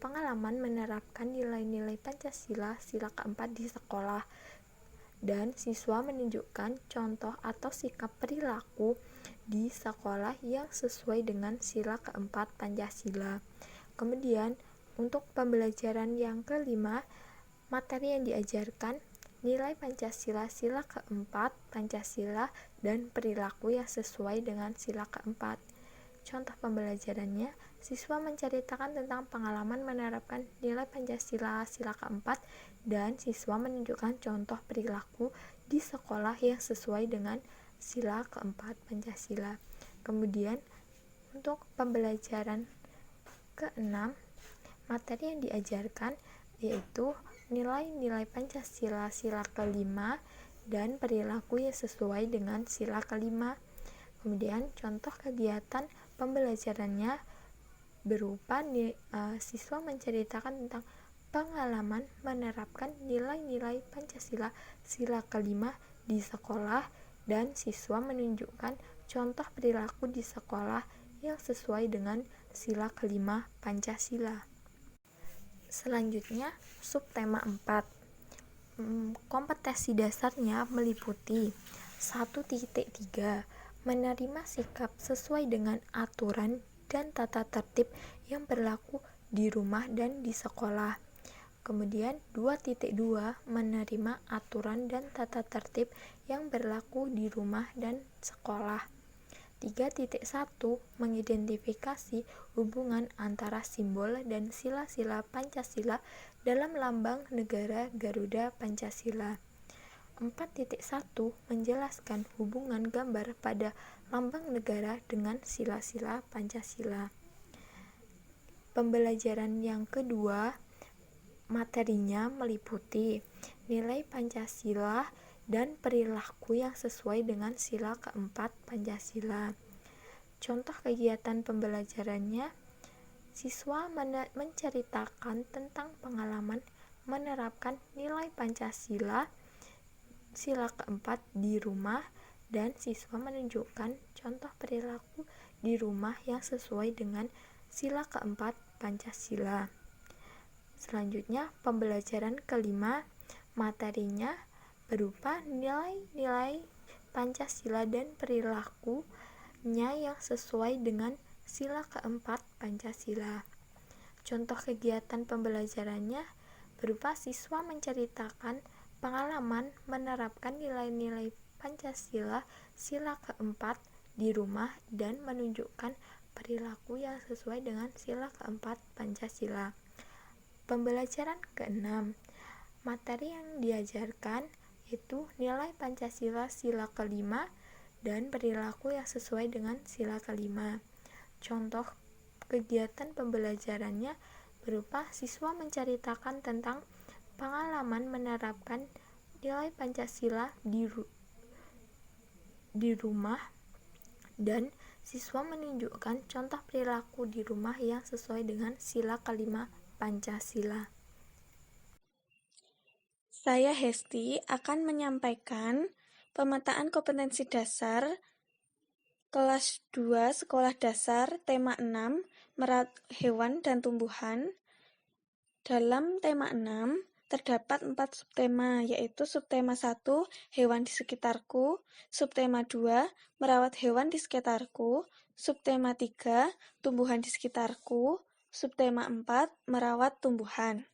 pengalaman menerapkan nilai-nilai Pancasila sila keempat di sekolah, dan siswa menunjukkan contoh atau sikap perilaku di sekolah yang sesuai dengan sila keempat Pancasila. Kemudian untuk pembelajaran yang kelima, materi yang diajarkan nilai Pancasila sila keempat Pancasila dan perilaku yang sesuai dengan sila keempat. Contoh pembelajarannya, siswa menceritakan tentang pengalaman menerapkan nilai Pancasila sila keempat dan siswa menunjukkan contoh perilaku di sekolah yang sesuai dengan sila keempat Pancasila. Kemudian untuk pembelajaran keenam, materi yang diajarkan yaitu nilai-nilai Pancasila sila kelima dan perilaku yang sesuai dengan sila kelima. Kemudian contoh kegiatan pembelajarannya berupa siswa menceritakan tentang pengalaman menerapkan nilai-nilai Pancasila sila kelima di sekolah dan siswa menunjukkan contoh perilaku di sekolah yang sesuai dengan sila kelima Pancasila. Selanjutnya, subtema 4. Kompetensi dasarnya meliputi 1.3 menerima sikap sesuai dengan aturan dan tata tertib yang berlaku di rumah dan di sekolah. Kemudian 2.2 menerima aturan dan tata tertib yang berlaku di rumah dan sekolah. 3.1 mengidentifikasi hubungan antara simbol dan sila-sila Pancasila dalam lambang negara Garuda Pancasila. 4.1 menjelaskan hubungan gambar pada lambang negara dengan sila-sila Pancasila. Pembelajaran yang kedua, materinya meliputi nilai Pancasila dan perilaku yang sesuai dengan sila keempat Pancasila. Contoh kegiatan pembelajarannya, siswa menceritakan tentang pengalaman menerapkan nilai Pancasila sila keempat di rumah dan siswa menunjukkan contoh perilaku di rumah yang sesuai dengan sila keempat Pancasila. Selanjutnya, pembelajaran kelima, materinya berupa nilai-nilai Pancasila dan perilakunya yang sesuai dengan sila keempat Pancasila. Contoh kegiatan pembelajarannya berupa siswa menceritakan pengalaman menerapkan nilai-nilai Pancasila sila keempat di rumah dan menunjukkan perilaku yang sesuai dengan sila keempat Pancasila. Pembelajaran keenam, materi yang diajarkan yaitu nilai Pancasila sila kelima dan perilaku yang sesuai dengan sila kelima. Contoh kegiatan pembelajarannya berupa siswa menceritakan tentang pengalaman menerapkan nilai Pancasila di rumah dan siswa menunjukkan contoh perilaku di rumah yang sesuai dengan sila kelima Pancasila. Saya Hesti akan menyampaikan pemetaan kompetensi dasar kelas 2 sekolah dasar tema 6 merawat hewan dan tumbuhan. Dalam tema 6 terdapat 4 subtema, yaitu subtema 1 hewan di sekitarku, subtema 2 merawat hewan di sekitarku, subtema 3 tumbuhan di sekitarku, subtema 4 merawat tumbuhan.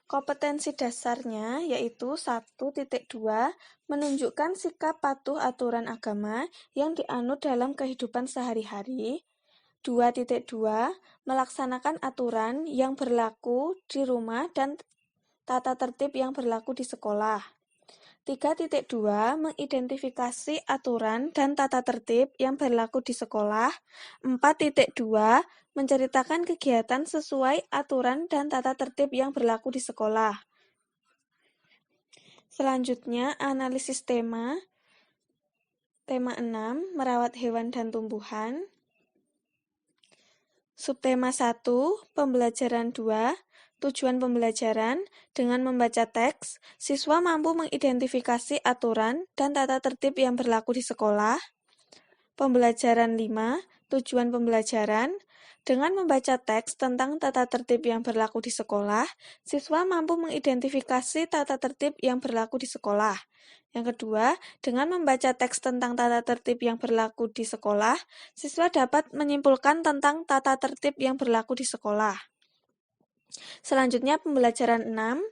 Kompetensi dasarnya yaitu 1.2 menunjukkan sikap patuh aturan agama yang dianut dalam kehidupan sehari-hari. 2.2 melaksanakan aturan yang berlaku di rumah dan tata tertib yang berlaku di sekolah. 3.2 mengidentifikasi aturan dan tata tertib yang berlaku di sekolah. 4.2 menceritakan kegiatan sesuai aturan dan tata tertib yang berlaku di sekolah. Selanjutnya, analisis tema. Tema 6, merawat hewan dan tumbuhan. Subtema 1, pembelajaran 2, tujuan pembelajaran. Dengan membaca teks, siswa mampu mengidentifikasi aturan dan tata tertib yang berlaku di sekolah. Pembelajaran 5, tujuan pembelajaran. Dengan membaca teks tentang tata tertib yang berlaku di sekolah, siswa mampu mengidentifikasi tata tertib yang berlaku di sekolah. Yang kedua, dengan membaca teks tentang tata tertib yang berlaku di sekolah, siswa dapat menyimpulkan tentang tata tertib yang berlaku di sekolah. Selanjutnya, pembelajaran 6,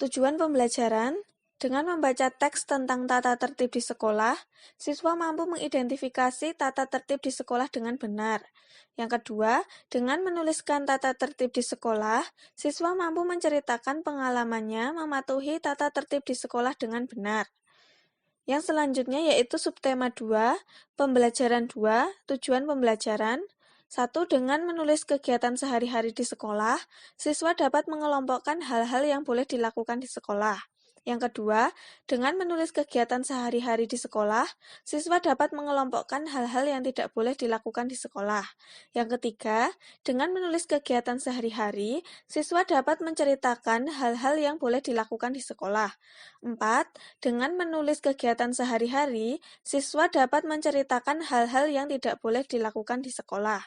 tujuan pembelajaran. Dengan membaca teks tentang tata tertib di sekolah, siswa mampu mengidentifikasi tata tertib di sekolah dengan benar. Yang kedua, dengan menuliskan tata tertib di sekolah, siswa mampu menceritakan pengalamannya mematuhi tata tertib di sekolah dengan benar. Yang selanjutnya yaitu subtema 2, pembelajaran 2, tujuan pembelajaran. 1. Dengan menulis kegiatan sehari-hari di sekolah, siswa dapat mengelompokkan hal-hal yang boleh dilakukan di sekolah. Yang kedua, dengan menulis kegiatan sehari-hari di sekolah, siswa dapat mengelompokkan hal-hal yang tidak boleh dilakukan di sekolah. Yang ketiga, dengan menulis kegiatan sehari-hari, siswa dapat menceritakan hal-hal yang boleh dilakukan di sekolah. 4. Dengan menulis kegiatan sehari-hari, siswa dapat menceritakan hal-hal yang tidak boleh dilakukan di sekolah.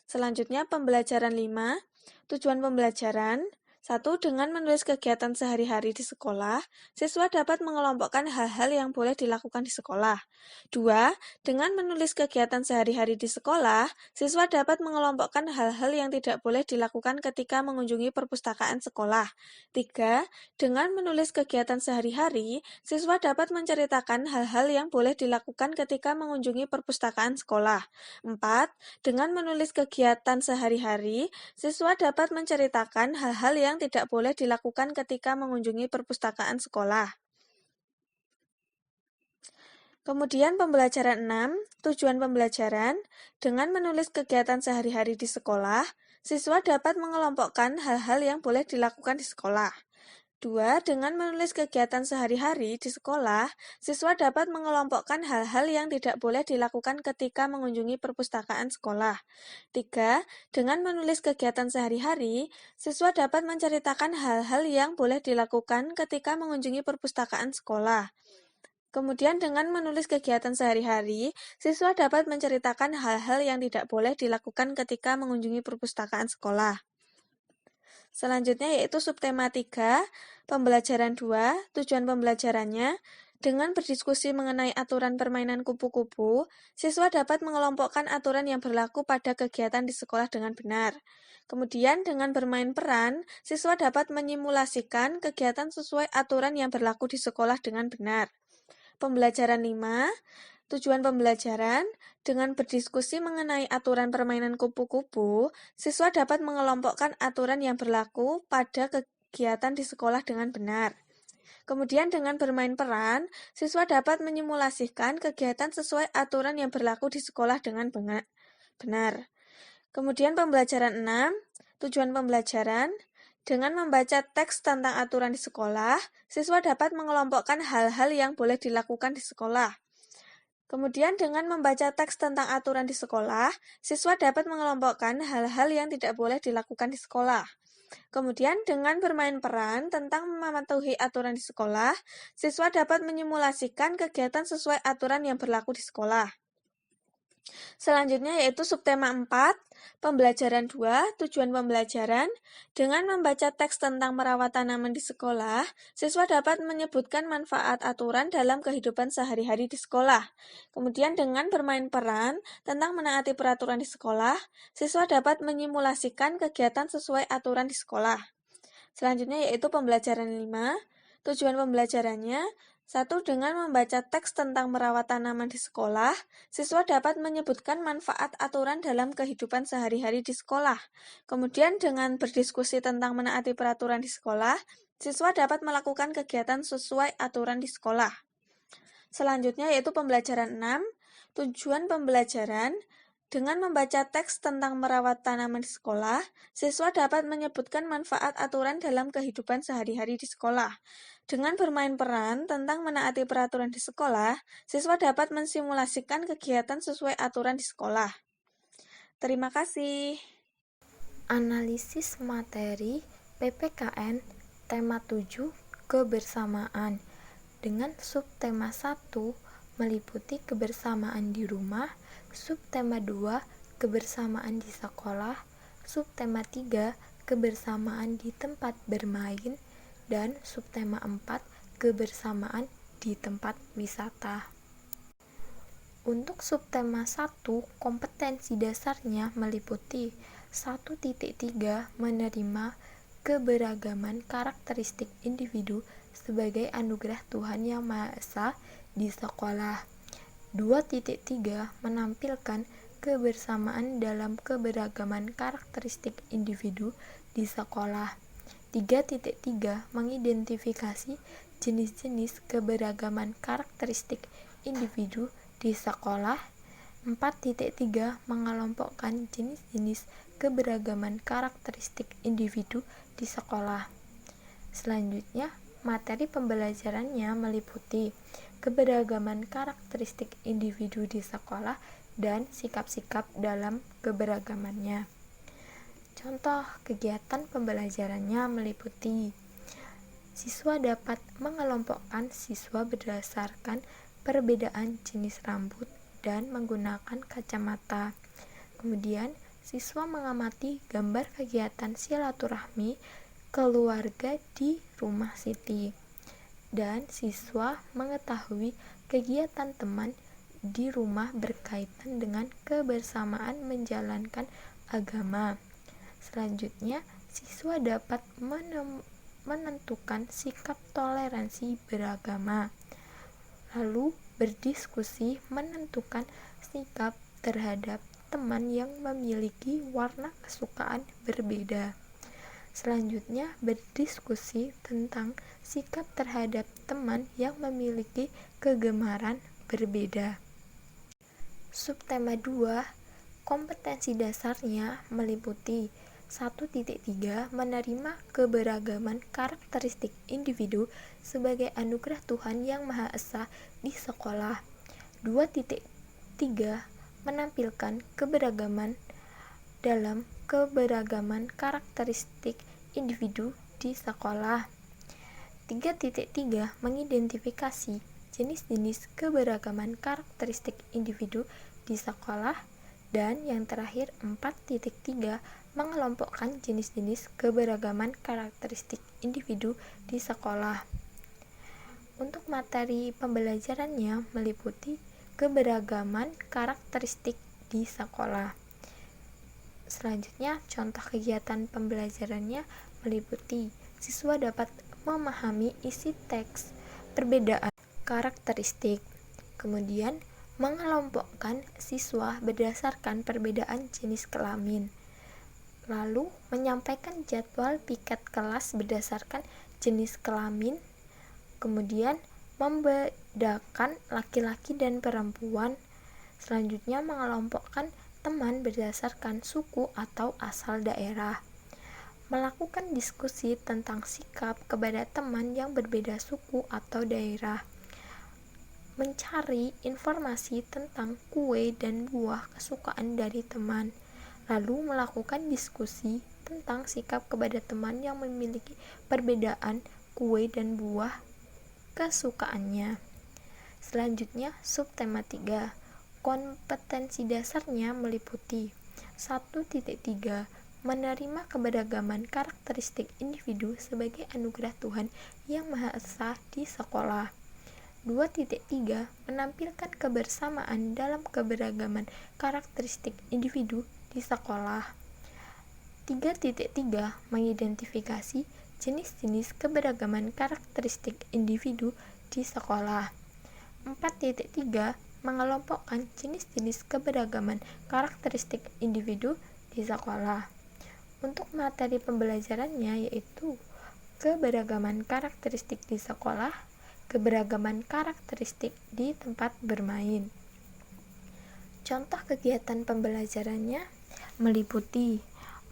Selanjutnya, pembelajaran 5, tujuan pembelajaran. 1. Dengan menulis kegiatan sehari-hari di sekolah, siswa dapat mengelompokkan hal-hal yang boleh dilakukan di sekolah. 2. Dengan menulis kegiatan sehari-hari di sekolah, siswa dapat mengelompokkan hal-hal yang tidak boleh dilakukan ketika mengunjungi perpustakaan sekolah. 3. Dengan menulis kegiatan sehari-hari, siswa dapat menceritakan hal-hal yang boleh dilakukan ketika mengunjungi perpustakaan sekolah. 4. Dengan menulis kegiatan sehari-hari, siswa dapat menceritakan hal-hal yang tidak boleh dilakukan ketika mengunjungi perpustakaan sekolah. Kemudian pembelajaran 6, tujuan pembelajaran. Dengan menulis kegiatan sehari-hari di sekolah, siswa dapat mengelompokkan hal-hal yang boleh dilakukan di sekolah. 2. Dengan menulis kegiatan sehari-hari di sekolah, siswa dapat mengelompokkan hal-hal yang tidak boleh dilakukan ketika mengunjungi perpustakaan sekolah. 3. Dengan menulis kegiatan sehari-hari, siswa dapat menceritakan hal-hal yang boleh dilakukan ketika mengunjungi perpustakaan sekolah. Kemudian dengan menulis kegiatan sehari-hari, siswa dapat menceritakan hal-hal yang tidak boleh dilakukan ketika mengunjungi perpustakaan sekolah. Selanjutnya yaitu subtema 3, pembelajaran 2, tujuan pembelajarannya. Dengan berdiskusi mengenai aturan permainan kupu-kupu, siswa dapat mengelompokkan aturan yang berlaku pada kegiatan di sekolah dengan benar. Kemudian dengan bermain peran, siswa dapat menyimulasikan kegiatan sesuai aturan yang berlaku di sekolah dengan benar. Pembelajaran 5, tujuan pembelajaran. Dengan berdiskusi mengenai aturan permainan kupu-kupu, siswa dapat mengelompokkan aturan yang berlaku pada kegiatan di sekolah dengan benar. Kemudian dengan bermain peran, siswa dapat menyimulasikan kegiatan sesuai aturan yang berlaku di sekolah dengan benar. Kemudian pembelajaran 6, tujuan pembelajaran. Dengan membaca teks tentang aturan di sekolah, siswa dapat mengelompokkan hal-hal yang boleh dilakukan di sekolah. Kemudian dengan membaca teks tentang aturan di sekolah, siswa dapat mengelompokkan hal-hal yang tidak boleh dilakukan di sekolah. Kemudian dengan bermain peran tentang mematuhi aturan di sekolah, siswa dapat menyimulasikan kegiatan sesuai aturan yang berlaku di sekolah. Selanjutnya yaitu subtema 4, pembelajaran 2, tujuan pembelajaran. Dengan membaca teks tentang merawat tanaman di sekolah, siswa dapat menyebutkan manfaat aturan dalam kehidupan sehari-hari di sekolah. Kemudian dengan bermain peran tentang menaati peraturan di sekolah, siswa dapat menyimulasikan kegiatan sesuai aturan di sekolah. Selanjutnya yaitu pembelajaran 5, tujuan pembelajarannya. 1. Dengan membaca teks tentang merawat tanaman di sekolah, siswa dapat menyebutkan manfaat aturan dalam kehidupan sehari-hari di sekolah. Kemudian dengan berdiskusi tentang menaati peraturan di sekolah, siswa dapat melakukan kegiatan sesuai aturan di sekolah. Selanjutnya yaitu pembelajaran 6, tujuan pembelajaran. Dengan membaca teks tentang merawat tanaman di sekolah, siswa dapat menyebutkan manfaat aturan dalam kehidupan sehari-hari di sekolah. Dengan bermain peran tentang menaati peraturan di sekolah, siswa dapat mensimulasikan kegiatan sesuai aturan di sekolah. Terima kasih. Analisis materi PPKN tema 7 kebersamaan dengan subtema 1 meliputi kebersamaan di rumah, subtema 2 kebersamaan di sekolah, subtema 3 kebersamaan di tempat bermain, dan subtema 4 kebersamaan di tempat wisata. Untuk subtema 1, kompetensi dasarnya meliputi 1.3 menerima keberagaman karakteristik individu sebagai anugerah Tuhan Yang Maha Esa di sekolah. 2.3 menampilkan kebersamaan dalam keberagaman karakteristik individu di sekolah. 3.3 mengidentifikasi jenis-jenis keberagaman karakteristik individu di sekolah. 4.3 mengelompokkan jenis-jenis keberagaman karakteristik individu di sekolah. Selanjutnya, materi pembelajarannya meliputi keberagaman karakteristik individu di sekolah dan sikap-sikap dalam keberagamannya. Contoh kegiatan pembelajarannya meliputi siswa dapat mengelompokkan siswa berdasarkan perbedaan jenis rambut dan menggunakan kacamata. Kemudian, siswa mengamati gambar kegiatan silaturahmi keluarga di rumah Siti. Dan siswa mengetahui kegiatan teman di rumah berkaitan dengan kebersamaan menjalankan agama. Selanjutnya, siswa dapat menentukan sikap toleransi beragama. Lalu, berdiskusi menentukan sikap terhadap teman yang memiliki warna kesukaan berbeda. Selanjutnya, berdiskusi tentang sikap terhadap teman yang memiliki kegemaran berbeda. Subtema 2, kompetensi dasarnya meliputi 1.3 menerima keberagaman karakteristik individu sebagai anugerah Tuhan Yang Maha Esa di sekolah. 2.3 menampilkan keberagaman dalam keberagaman karakteristik individu di sekolah. 3.3 mengidentifikasi jenis-jenis keberagaman karakteristik individu di sekolah. Dan yang terakhir 4.3 mengelompokkan jenis-jenis keberagaman karakteristik individu di sekolah. Untuk materi pembelajarannya meliputi keberagaman karakteristik di sekolah. Selanjutnya, contoh kegiatan pembelajarannya meliputi siswa dapat memahami isi teks perbedaan karakteristik, kemudian mengelompokkan siswa berdasarkan perbedaan jenis kelamin, lalu menyampaikan jadwal piket kelas berdasarkan jenis kelamin, kemudian membedakan laki-laki dan perempuan, selanjutnya mengelompokkan teman berdasarkan suku atau asal daerah, melakukan diskusi tentang sikap kepada teman yang berbeda suku atau daerah, mencari informasi tentang kue dan buah kesukaan dari teman, lalu melakukan diskusi tentang sikap kepada teman yang memiliki perbedaan kue dan buah kesukaannya. Selanjutnya, subtema 3. Kompetensi dasarnya meliputi 1.3 menerima keberagaman karakteristik individu sebagai anugerah Tuhan yang Maha Esa di sekolah. 2.3 menampilkan kebersamaan dalam keberagaman karakteristik individu di sekolah. 3.3 mengidentifikasi jenis-jenis keberagaman karakteristik individu di sekolah. 4.3 mengelompokkan jenis-jenis keberagaman karakteristik individu di sekolah. Untuk materi pembelajarannya yaitu keberagaman karakteristik di sekolah, keberagaman karakteristik di tempat bermain. Contoh kegiatan pembelajarannya meliputi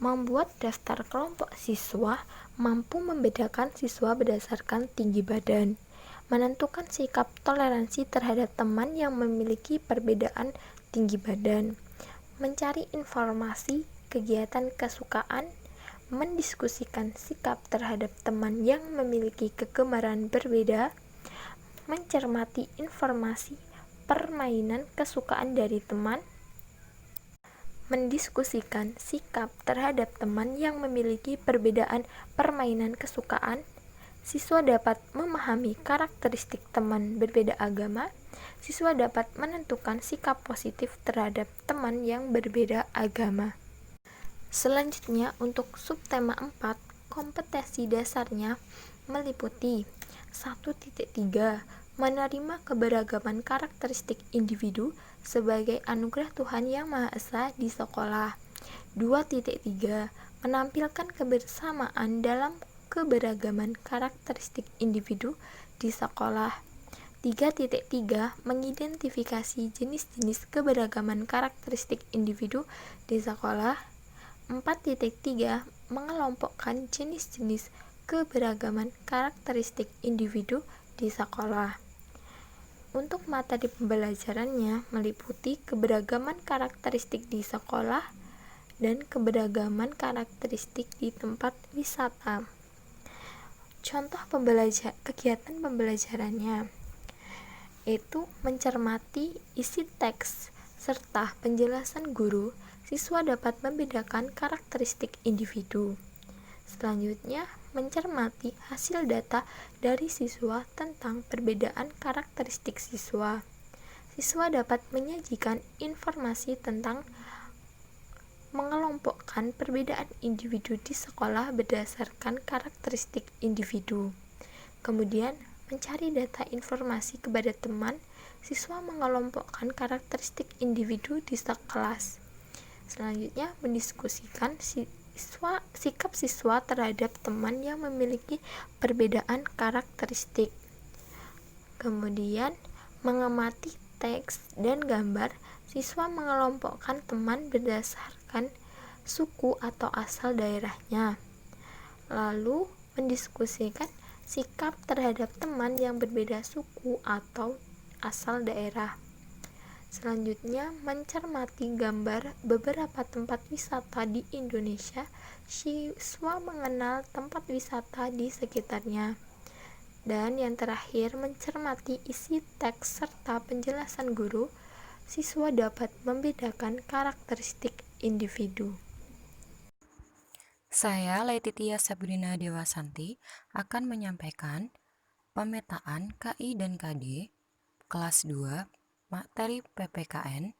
membuat daftar kelompok siswa, mampu membedakan siswa berdasarkan tinggi badan, menentukan sikap toleransi terhadap teman yang memiliki perbedaan tinggi badan, mencari informasi kegiatan kesukaan, mendiskusikan sikap terhadap teman yang memiliki kegemaran berbeda, mencermati informasi permainan kesukaan dari teman, mendiskusikan sikap terhadap teman yang memiliki perbedaan permainan kesukaan. Siswa dapat memahami karakteristik teman berbeda agama. Siswa dapat menentukan sikap positif terhadap teman yang berbeda agama. Selanjutnya, untuk subtema 4, kompetensi dasarnya meliputi 1.3 menerima keberagaman karakteristik individu sebagai anugerah Tuhan yang Maha Esa di sekolah. 2.3 menampilkan kebersamaan dalam keberagaman karakteristik individu di sekolah. 3.3 mengidentifikasi jenis-jenis keberagaman karakteristik individu di sekolah. 4.3 mengelompokkan jenis-jenis keberagaman karakteristik individu di sekolah. Untuk materi pembelajarannya meliputi keberagaman karakteristik di sekolah dan keberagaman karakteristik di tempat wisata. Contoh kegiatan pembelajarannya yaitu mencermati isi teks serta penjelasan guru. Siswa dapat membedakan karakteristik individu. Selanjutnya, mencermati hasil data dari siswa tentang perbedaan karakteristik siswa. Siswa dapat menyajikan informasi tentang mengelompokkan perbedaan individu di sekolah berdasarkan karakteristik individu. Kemudian, mencari data informasi kepada teman. Siswa mengelompokkan karakteristik individu di kelas. Selanjutnya, mendiskusikan sikap siswa terhadap teman yang memiliki perbedaan karakteristik. Kemudian, mengamati teks dan gambar. Siswa mengelompokkan teman berdasarkan suku atau asal daerahnya. Lalu, mendiskusikan sikap terhadap teman yang berbeda suku atau asal daerah. Selanjutnya, mencermati gambar beberapa tempat wisata di Indonesia. Siswa mengenal tempat wisata di sekitarnya. Dan yang terakhir, mencermati isi teks serta penjelasan guru, siswa dapat membedakan karakteristik individu. Saya, Letitia Sabrina Dewasanti, akan menyampaikan pemetaan KI dan KD kelas 2 materi PPKN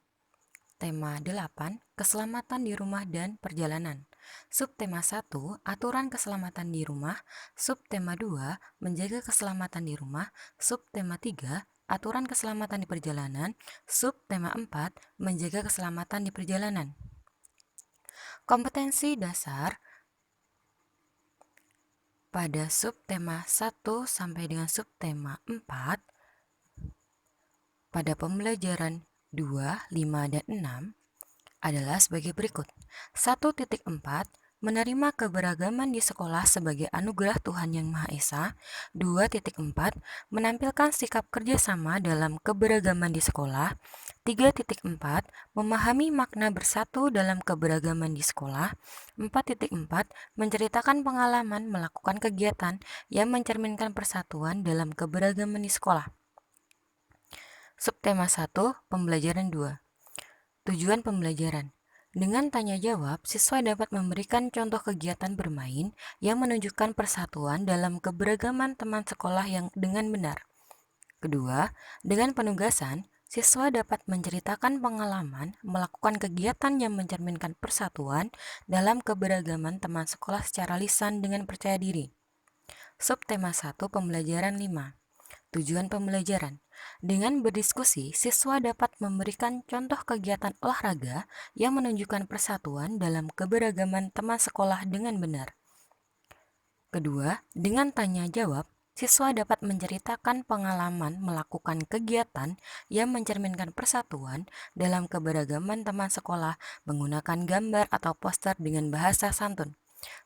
tema 8 keselamatan di rumah dan perjalanan. Subtema 1 aturan keselamatan di rumah, subtema 2 menjaga keselamatan di rumah, subtema 3 aturan keselamatan di perjalanan, subtema 4 menjaga keselamatan di perjalanan. Kompetensi dasar pada subtema 1 sampai dengan subtema 4 pada pembelajaran 2, 5, dan 6 adalah sebagai berikut. 1.4 menerima keberagaman di sekolah sebagai anugerah Tuhan Yang Maha Esa. 2.4 menampilkan sikap kerjasama dalam keberagaman di sekolah. 3.4 memahami makna bersatu dalam keberagaman di sekolah. 4.4 menceritakan pengalaman melakukan kegiatan yang mencerminkan persatuan dalam keberagaman di sekolah. Subtema 1, pembelajaran 2. Tujuan pembelajaran. Dengan tanya jawab, siswa dapat memberikan contoh kegiatan bermain yang menunjukkan persatuan dalam keberagaman teman sekolah yang dengan benar. Kedua, dengan penugasan, siswa dapat menceritakan pengalaman melakukan kegiatan yang mencerminkan persatuan dalam keberagaman teman sekolah secara lisan dengan percaya diri. Subtema 1, pembelajaran 5. Tujuan pembelajaran. Dengan berdiskusi, siswa dapat memberikan contoh kegiatan olahraga yang menunjukkan persatuan dalam keberagaman teman sekolah dengan benar. Kedua, dengan tanya jawab, siswa dapat menceritakan pengalaman melakukan kegiatan yang mencerminkan persatuan dalam keberagaman teman sekolah menggunakan gambar atau poster dengan bahasa santun.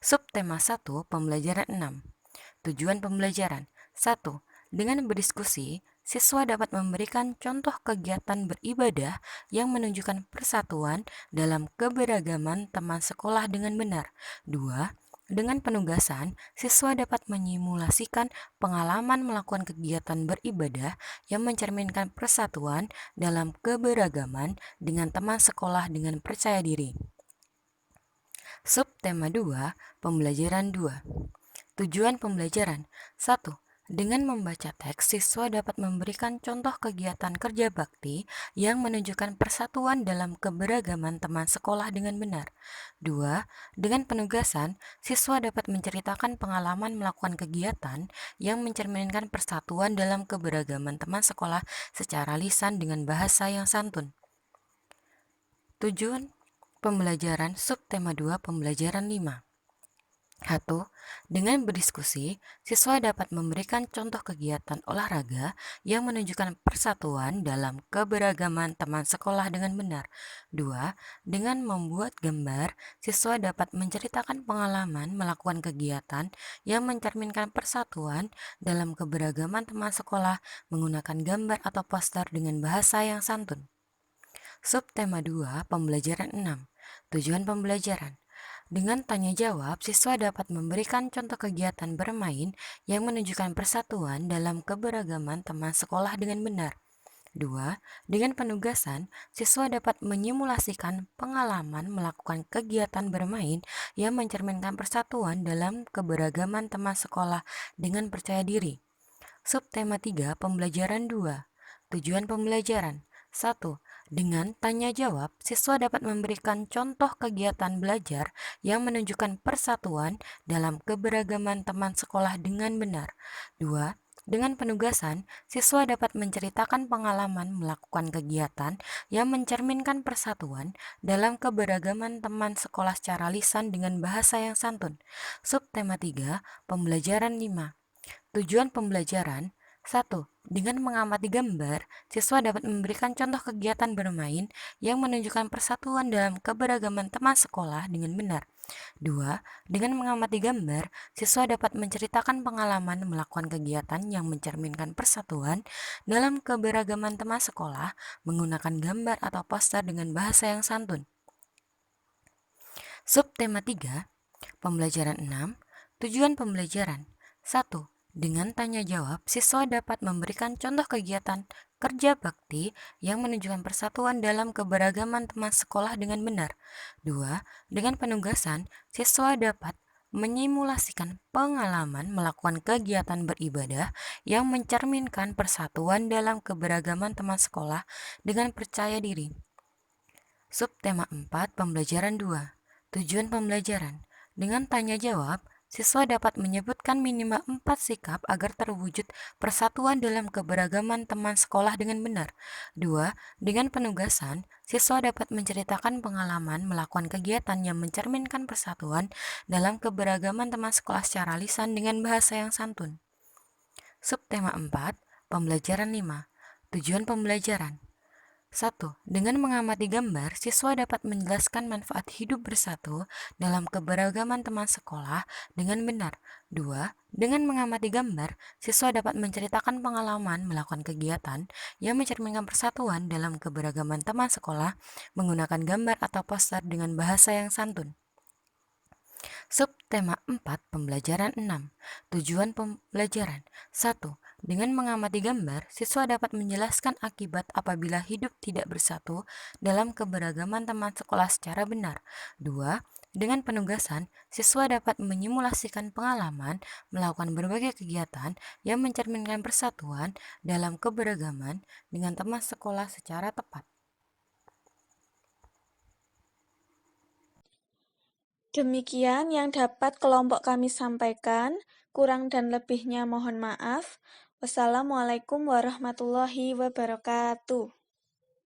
Subtema 1, pembelajaran 6. Tujuan pembelajaran. 1. Dengan berdiskusi, siswa dapat memberikan contoh kegiatan beribadah yang menunjukkan persatuan dalam keberagaman teman sekolah dengan benar. 2. Dengan penugasan, siswa dapat menyimulasikan pengalaman melakukan kegiatan beribadah yang mencerminkan persatuan dalam keberagaman dengan teman sekolah dengan percaya diri. Subtema 2, pembelajaran 2. Tujuan pembelajaran. 1. Dengan membaca teks, siswa dapat memberikan contoh kegiatan kerja bakti yang menunjukkan persatuan dalam keberagaman teman sekolah dengan benar. 2. Dengan penugasan, siswa dapat menceritakan pengalaman melakukan kegiatan yang mencerminkan persatuan dalam keberagaman teman sekolah secara lisan dengan bahasa yang santun. Tujuan pembelajaran subtema 2, pembelajaran 5. 1. Dengan berdiskusi, siswa dapat memberikan contoh kegiatan olahraga yang menunjukkan persatuan dalam keberagaman teman sekolah dengan benar. 2. Dengan membuat gambar, siswa dapat menceritakan pengalaman melakukan kegiatan yang mencerminkan persatuan dalam keberagaman teman sekolah menggunakan gambar atau poster dengan bahasa yang santun. Subtema 2, pembelajaran 6. Tujuan pembelajaran. Dengan tanya jawab, siswa dapat memberikan contoh kegiatan bermain yang menunjukkan persatuan dalam keberagaman teman sekolah dengan benar. 2. Dengan penugasan, siswa dapat menyimulasikan pengalaman melakukan kegiatan bermain yang mencerminkan persatuan dalam keberagaman teman sekolah dengan percaya diri. Subtema 3, pembelajaran 2. Tujuan pembelajaran. 1. Dengan tanya jawab, siswa dapat memberikan contoh kegiatan belajar yang menunjukkan persatuan dalam keberagaman teman sekolah dengan benar. 2. Dengan penugasan, siswa dapat menceritakan pengalaman melakukan kegiatan yang mencerminkan persatuan dalam keberagaman teman sekolah secara lisan dengan bahasa yang santun. Subtema 3, pembelajaran 5. Tujuan pembelajaran. 1. Dengan mengamati gambar, siswa dapat memberikan contoh kegiatan bermain yang menunjukkan persatuan dalam keberagaman teman sekolah dengan benar. 2. Dengan mengamati gambar, siswa dapat menceritakan pengalaman melakukan kegiatan yang mencerminkan persatuan dalam keberagaman teman sekolah menggunakan gambar atau poster dengan bahasa yang santun. Subtema 3, pembelajaran 6. Tujuan pembelajaran. 1. Dengan tanya jawab, siswa dapat memberikan contoh kegiatan kerja bakti yang menunjukkan persatuan dalam keberagaman teman sekolah dengan benar. 2. Dengan penugasan, siswa dapat menyimulasikan pengalaman melakukan kegiatan beribadah yang mencerminkan persatuan dalam keberagaman teman sekolah dengan percaya diri. Subtema 4, pembelajaran 2. Tujuan pembelajaran. Dengan tanya jawab, siswa dapat menyebutkan minimal 4 sikap agar terwujud persatuan dalam keberagaman teman sekolah dengan benar. 2. Dengan penugasan, siswa dapat menceritakan pengalaman melakukan kegiatan yang mencerminkan persatuan dalam keberagaman teman sekolah secara lisan dengan bahasa yang santun. Subtema 4, pembelajaran 5. Tujuan pembelajaran. 1. Dengan mengamati gambar, siswa dapat menjelaskan manfaat hidup bersatu dalam keberagaman teman sekolah dengan benar. 2. Dengan mengamati gambar, siswa dapat menceritakan pengalaman melakukan kegiatan yang mencerminkan persatuan dalam keberagaman teman sekolah menggunakan gambar atau poster dengan bahasa yang santun. Subtema 4, pembelajaran 6. Tujuan pembelajaran. 1. Dengan mengamati gambar, siswa dapat menjelaskan akibat apabila hidup tidak bersatu dalam keberagaman teman sekolah secara benar. 2. Dengan penugasan, siswa dapat menyimulasikan pengalaman melakukan berbagai kegiatan yang mencerminkan persatuan dalam keberagaman dengan teman sekolah secara tepat. Demikian yang dapat kelompok kami sampaikan. Kurang dan lebihnya mohon maaf. Wassalamualaikum warahmatullahi wabarakatuh.